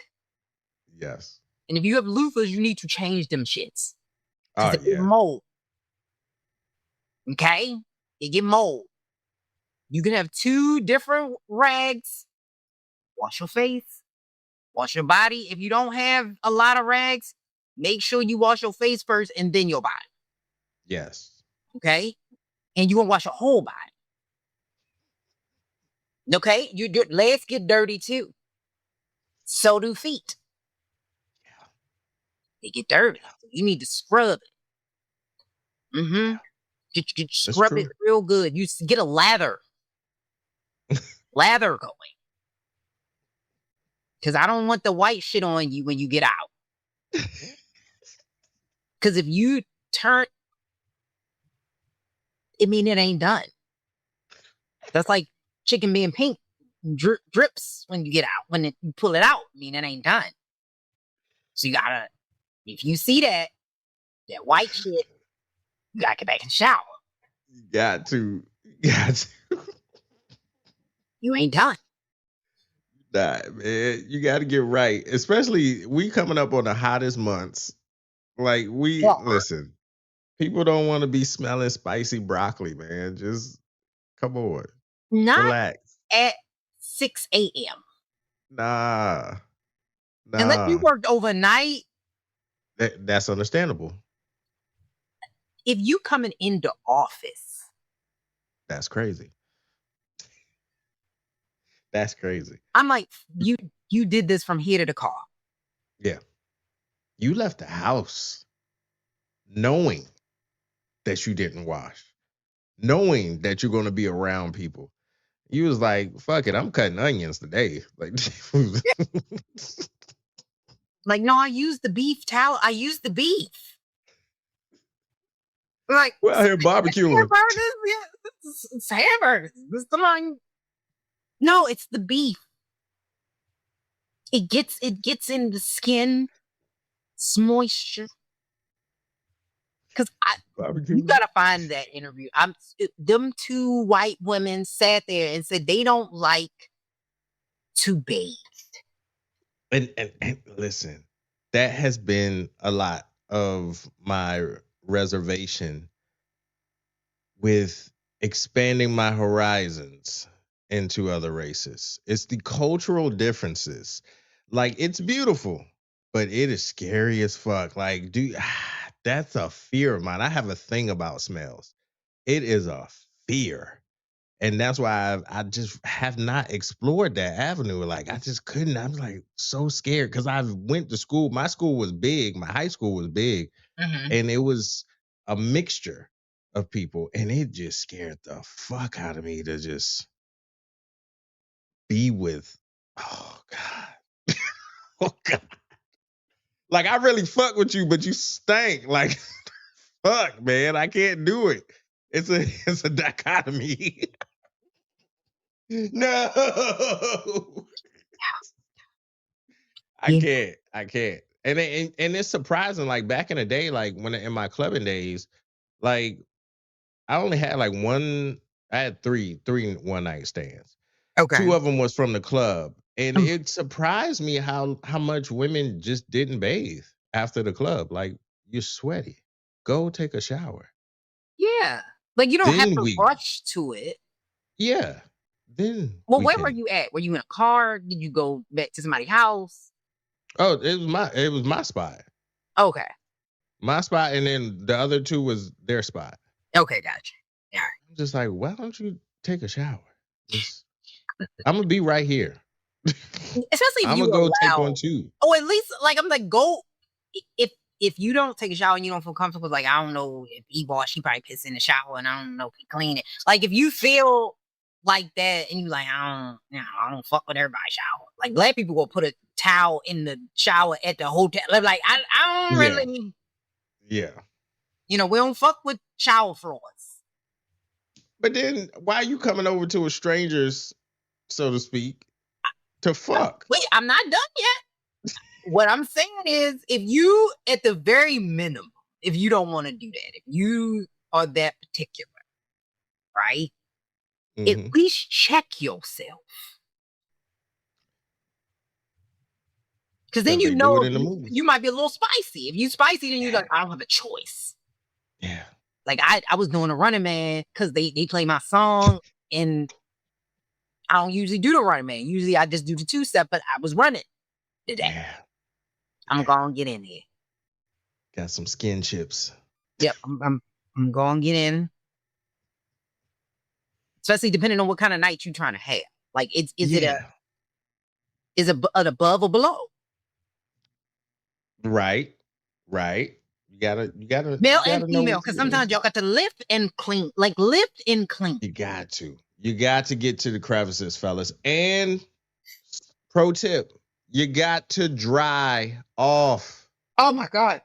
Yes. And if you have loofahs, you need to change them shits. Oh, Because it get yeah. mold. Okay? It get mold. You can have 2 different rags. Wash your face. Wash your body. If you don't have a lot of rags, make sure you wash your face first and then your body. Yes. Okay? And you want to wash your whole body. Okay? Your legs get dirty too. So do feet. Yeah. They get dirty. You need to scrub it. Mm-hmm. Get That's scrub it true. real good. You get a lather. Lather going. Because I don't want the white shit on you when you get out. Because if you turn, it ain't done. That's like chicken being pink. Drips when you get out. When you pull it out, it ain't done. So you gotta, if you see that white shit, you gotta get back in the shower. You got to. You got to. You ain't done. Nah, man, you got to get right. Especially we coming up on the hottest months. Like listen, people don't want to be smelling spicy broccoli, man. Just come on, Not relax. at 6 a.m. Nah, Unless you nah. worked overnight. That's understandable. If you coming into office, That's crazy. That's crazy. I'm like, you did this from here to the car. Yeah. You left the house knowing that you didn't wash, knowing that you're going to be around people. You was like, fuck it, I'm cutting onions today. Like, Like, no, I used the beef towel. I used the beef. Like, we're out here barbecuing. It's hamburgers. It's the line. No, it's the beef. It gets in the skin. It's moisture. Because you gotta find that interview. Them 2 white women sat there and said they don't like to bathe. And listen, that has been a lot of my reservation with expanding my horizons into other races. It's the cultural differences. Like, it's beautiful, but it is scary as fuck. Like, that's a fear of mine. I have a thing about smells. It is a fear. And that's why I just have not explored that avenue. Like, I just couldn't. I was like so scared because I went to school. My school was big. My high school was big, and it was a mixture of people, and it just scared the fuck out of me to just be with. Oh God, oh God. Like, I really fuck with you, but you stink. Like, fuck, man, I can't do it. It's a dichotomy. No. I can't. I can't. And it's surprising. Like, back in the day, like when in my clubbing days, like I only had like one. I had three one night stands. Okay. 2 of them was from the club, and it surprised me how much women just didn't bathe after the club. Like, you're sweaty. Go take a shower. Yeah. Like, you don't have Then to rush to it. Yeah. Then Well, where were you at? Were you in a car? Did you go back to somebody's house? Oh, it was my spot. Okay. My spot, and then the other 2 was their spot. Okay, gotcha. Yeah. I'm just like, why don't you take a shower? I'm gonna be right here. Especially if I'm you gonna go allow, take one too. Oh, at least like I'm like, go if you don't take a shower and you don't feel comfortable, like I don't know if he wash, he probably piss in the shower and I don't know if he clean it. Like if you feel like that and you like, I don't fuck with everybody's shower. Like black people will put a towel in the shower at the hotel. Like I don't really. Yeah. You know, we don't fuck with shower floors. But then why are you coming over to a stranger's, so to speak, to fuck? Wait, I'm not done yet. What I'm saying is, if you, at the very minimum, if you don't want to do that, if you are that particular, right? At least check yourself. Because then you they do know it in the movies. you might be a little spicy. If you spicy, then you're like, I don't have a choice. Yeah. Like I was doing a Running Man because they play my song, and I don't usually do the Running Man. Usually I just do the 2-step, but I was running today. Yeah. I'm gonna get in here. Got some skin chips. Yep, I'm gonna get in. Especially depending on what kind of night you're trying to have. Like, is it an above or below? Right. You gotta Male and know female, what because it is. sometimes y'all got to lift and clean. Like, lift and clean. You got to get to the crevices, fellas. And pro tip, you got to dry off. Oh my God.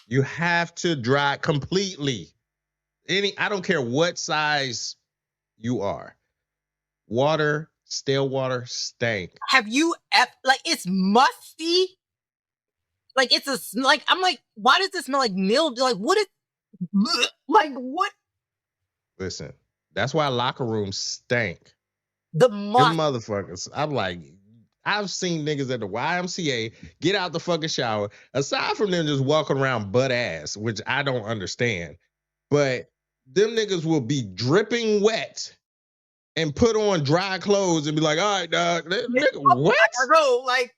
You have to dry completely. I don't care what size you are. Water, stale water, stank. Have you like, it's musty? Like, I'm like, why does it smell like mildew? Like, what is, like, what? Listen, that's why locker rooms stank. The Them must. motherfuckers. I'm like, I've seen niggas at the YMCA get out the fucking shower. Aside from them just walking around butt ass, which I don't understand, but them niggas will be dripping wet and put on dry clothes and be like, all right, dog, nigga, what? Go, like,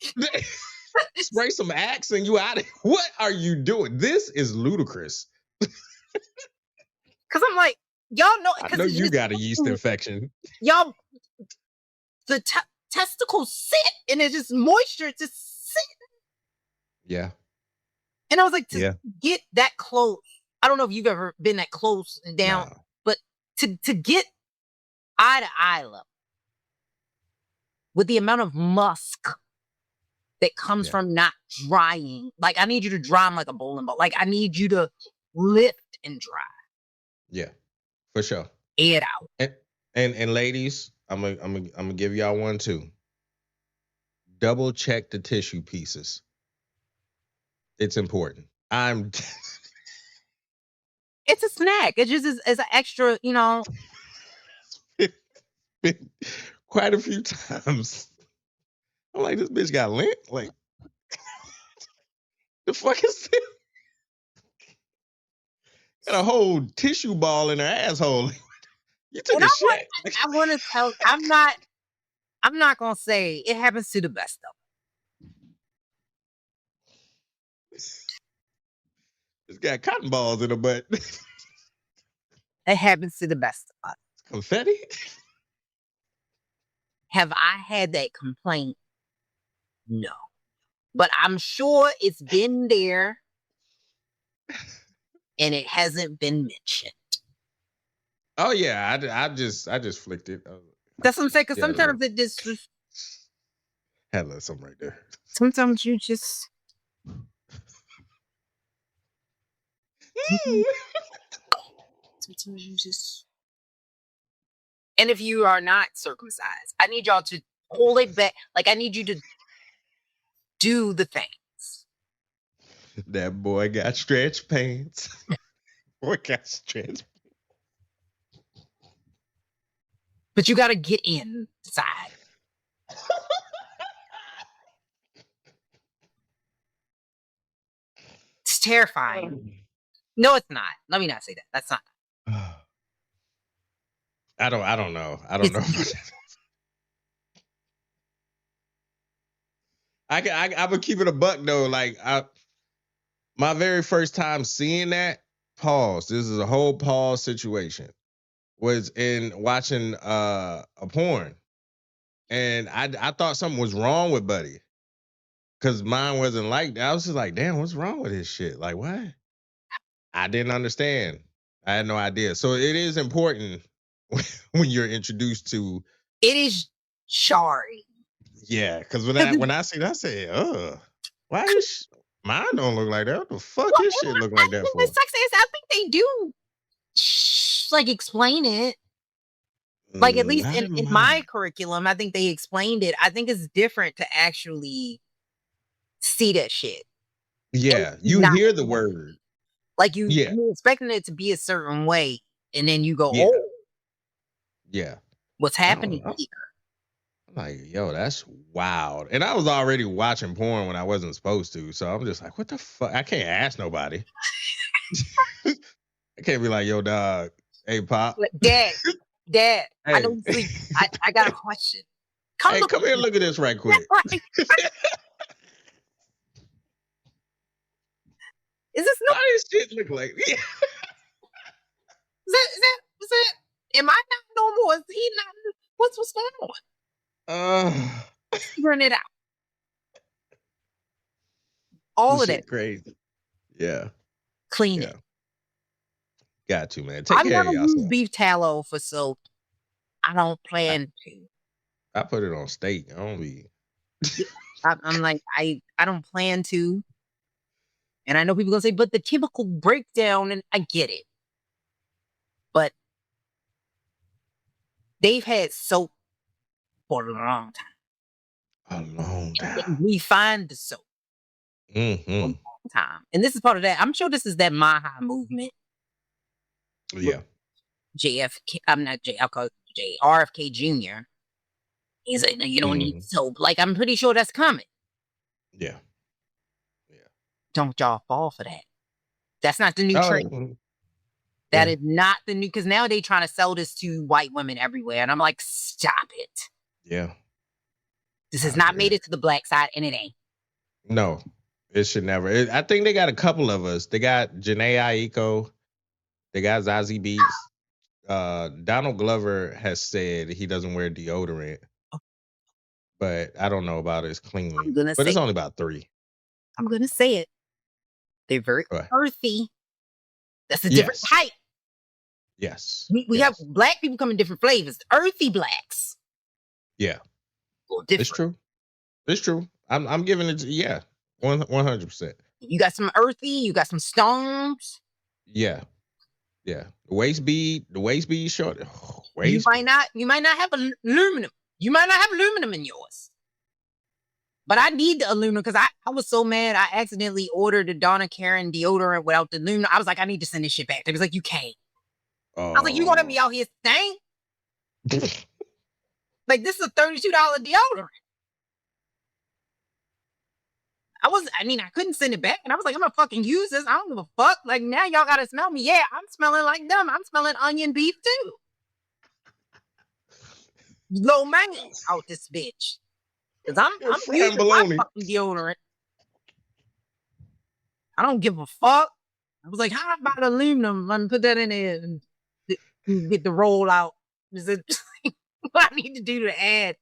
spray some Axe and you out of What are you doing? This is ludicrous. Because I'm like, y'all know. I know you got a yeast infection. Y'all, the testicles sit and it's just moisture just sitting. Yeah. And I was like, to get that close. I don't know if you've ever been that close and down, but to get eye to eye level with the amount of musk that comes from not drying. Like, I need you to dry them like a bowling ball. Like, I need you to lift and dry. Yeah, for sure. Air it out. And ladies, I'm gonna give y'all one too. Double check the tissue pieces. It's important. It's a snack. It just is an extra, you know. Quite a few times. I'm like, this bitch got lint? Like, the fuck is this? Got a whole tissue ball in her asshole. You took a shit. I want to tell, I'm not going to say it happens to the best of them. It's got cotton balls in her butt. It happens to the best of us. Confetti? Have I had that complaint? No. But I'm sure it's been there and it hasn't been mentioned. Oh yeah, I just flicked it. That's what I'm saying, because sometimes it just had a little something right there. Sometimes you just sometimes you just. And if you are not circumcised, I need y'all to hold it back. Like, I need you to do the things. That boy got stretch pants. Boy got stretch. But you got to get inside. It's terrifying. No, it's not. Let me not say that. That's not. I don't know. I don't know. I would keep it a buck though. Like, my very first time seeing that, pause. This is a whole pause situation. Was in watching a porn. And I thought something was wrong with Buddy. Cause mine wasn't like that. I was just like, damn, what's wrong with this shit? Like, what? I didn't understand. I had no idea. So it is important when you're introduced to. It is jarring. Yeah, because when I see that, I say, why is mine don't look like that? What the fuck this shit look like that for? I think they do like explain it. Like, at least in my curriculum, I think they explained it. I think it's different to actually see that shit. Yeah, you hear the word. Like you're expecting it to be a certain way, and then you go, "Oh, yeah, what's happening here?" I'm like, yo, that's wild. And I was already watching porn when I wasn't supposed to, so I'm just like, what the fuck? I can't ask nobody. I can't be like, yo, dog, hey, pop, Dad, hey. I don't sleep. I got a question. Come here, look at this right quick. Is this How does shit look like? Is that? Am I not normal? Is he not? What's going on? Figuring it out. All of that crazy. Yeah. Clean it. Got to, man. Take care of yourself. Use beef tallow for soap. I don't plan to. I put it on steak. I don't be. I'm like, I don't plan to. And I know people gonna say, but the chemical breakdown, and I get it. But they've had soap for a long time. A long time. We find the soap. Mm-hmm. For a long time. And this is part of that. I'm sure this is that MAGA movement. Yeah. JFK, I'm not J, I'll call it J, RFK Jr. He's like, no, you don't need soap. Like, I'm pretty sure that's coming. Yeah. Don't y'all fall for that. That's not the new trend. That is not the new, because now they trying to sell this to white women everywhere. And I'm like, stop it. Yeah. This has not made it to the black side, and it ain't. No, it should never. I think they got a couple of us. They got Janae Aiko. They got Zazie Beetz. Donald Glover has said he doesn't wear deodorant. But I don't know about his cleanly. But it's only about 3. I'm going to say it. They're very earthy. That's a different type. Yes. We have black people come in different flavors. Earthy blacks. Yeah. It's true. It's true. I'm giving it 100%. You got some earthy, you got some stones. Yeah. Yeah. The waist bead short. You might not have aluminum. You might not have aluminum in yours. But I need the aluminum because I was so mad. I accidentally ordered the Donna Karan deodorant without the aluminum. I was like, I need to send this shit back. They was like, you can't. I was like, you gonna be out here staying? Like, this is a $32 deodorant. I couldn't send it back. And I was like, I'm gonna fucking use this. I don't give a fuck. Like, now y'all gotta smell me. Yeah, I'm smelling like them. I'm smelling onion beef too. Low man out this bitch. Because I'm using my fucking deodorant. I don't give a fuck. I was like, how about aluminum? Let me put that in there and get the roll out. Is it what I need to do to add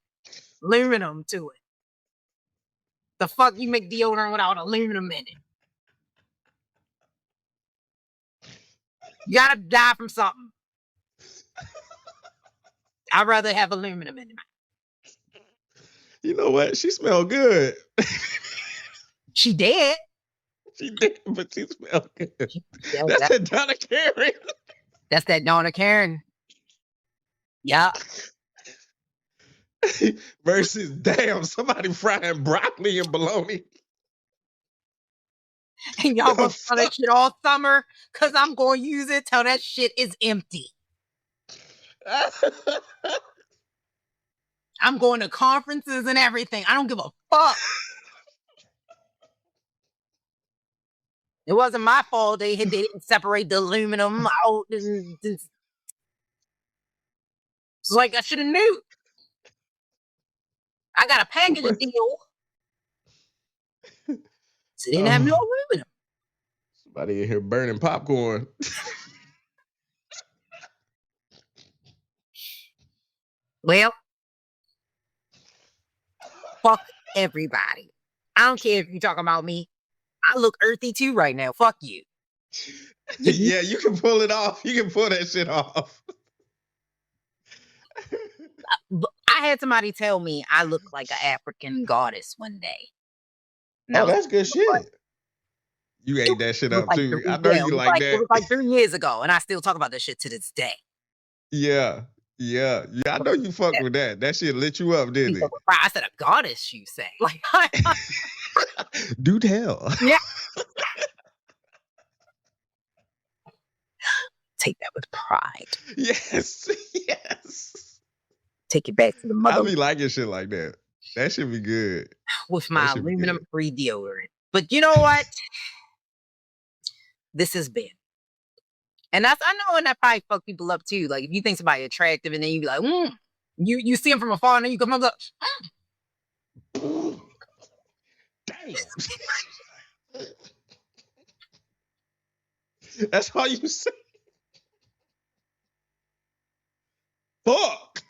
aluminum to it? The fuck you make deodorant without aluminum in it? You gotta die from something. I'd rather have aluminum in it. You know what? She smelled good. She did. She did, but she smelled good. That's that Donna Karan. That's that Donna Karan. Yeah. Versus, damn, somebody frying broccoli and bologna. And y'all gonna smell that shit all summer because I'm going to use it till that shit is empty. I'm going to conferences and everything. I don't give a fuck. It wasn't my fault. They didn't separate the aluminum out. It's like I should have knew. I got a package deal. So they didn't have no aluminum. Somebody in here burning popcorn. Well, fuck everybody. I don't care if you're talking about me. I look earthy too right now. Fuck you. Yeah, you can pull it off. You can pull that shit off. I had somebody tell me I look like an African goddess one day. Oh, that's good shit. You ate that shit up too. I know you like that. It was like 3 years ago, and I still talk about that shit to this day. Yeah. I know you fuck with that. That shit lit you up, didn't it? I said a goddess, you say. Like, Do tell. Yeah. Take that with pride. Yes. Yes. Take it back to the I mother be liking shit like that. That should be good. with That my should be good. aluminum-free deodorant. But you know what? This has been. And I know, and that probably fuck people up too. Like if you think somebody attractive and then you be like, you see him from afar and then you come up like, Damn. That's all you say. Fuck.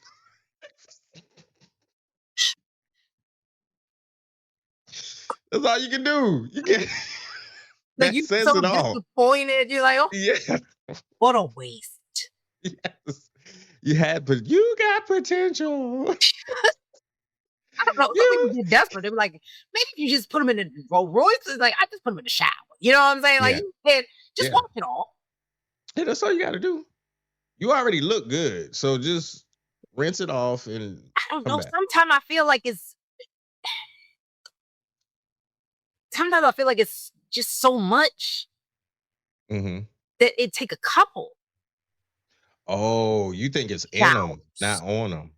That's all you can do. You can. like That you says so it all. disappointed. You're like, oh, Yeah. what a waste. Yes. But you got potential. I don't know. Some people get desperate. They were like, maybe if you just put them in the Rolls Royce, it's like I just put them in the shower. You know what I'm saying? Like Yeah. you can't just Yeah. wash it off. Yeah, that's all you got to do. You already look good, so just rinse it off and I don't come know. back. Sometimes I feel like it's just so much Mm-hmm. that it take a couple. Oh, you think it's in them, not on them?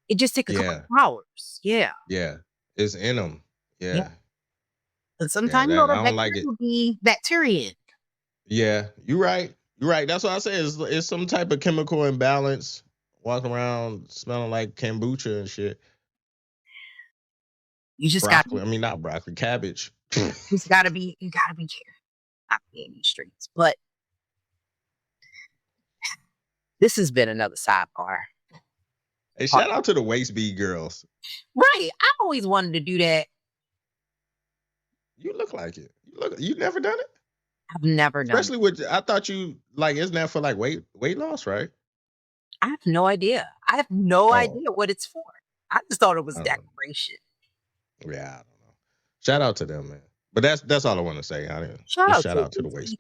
It just take a couple Yeah. hours. Yeah. Yeah. It's in them. Yeah. And sometimes I that don't like it. will be bacteria. Yeah, you're right. You're right. That's what I say. It's some type of chemical imbalance. Walking around smelling like kombucha and shit. You just Broccoli. I mean, not broccoli. Cabbage. you gotta be careful. Not be in these streets. But this has been another sidebar. Hey, shout out to the waist bead girls. Right. I always wanted to do that. You look like it. You never done it? I've never done it. Especially with, I thought you, like, isn't that for like weight loss, right? I have no idea. I have no idea what it's for. I just thought it was decoration. Yeah, I don't know. Shout out to them, man. But that's all I want to say. Shout out to the waist.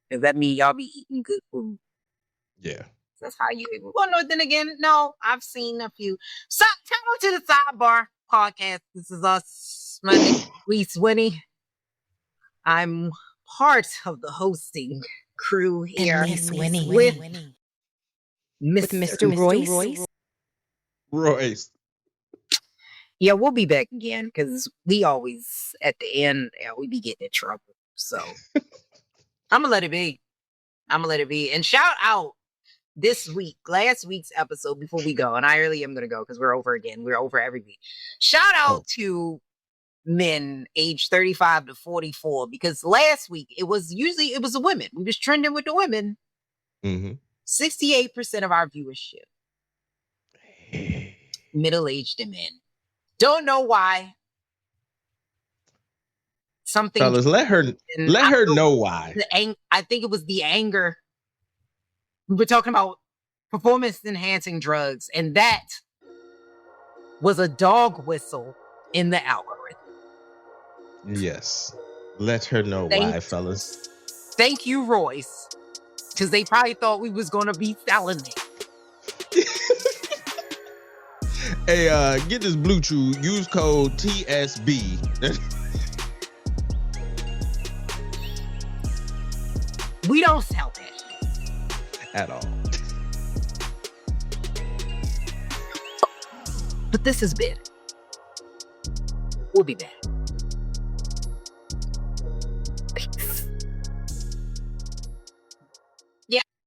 Does that mean y'all be eating good food? Yeah. That's how you. Well, no. Then again, no. I've seen a few. So, tell to the sidebar podcast. This is us, my name is Reese Winnie. I'm part of the hosting crew here. And Miss Winnie with Mr. Royce. Yeah, we'll be back again because we always at the end, we be getting in trouble. So I'm gonna let it be. And shout out this week, last week's episode before we go. And I really am gonna go because we're over again. We're over every week. Shout out to men aged 35 to 44 because last week it was the women. We was trending with the women. 68% of our viewership, middle-aged men. Don't know why. Something. Fellas, let her know why. I think it was the anger. We were talking about performance-enhancing drugs, and that was a dog whistle in the algorithm. Yes. Let her know why, fellas. Thank you, Royce. Because they probably thought we was going to be selling it. Hey, get this Blue Chew. Use code TSB. We don't sell that at all. But this has been. We'll be back.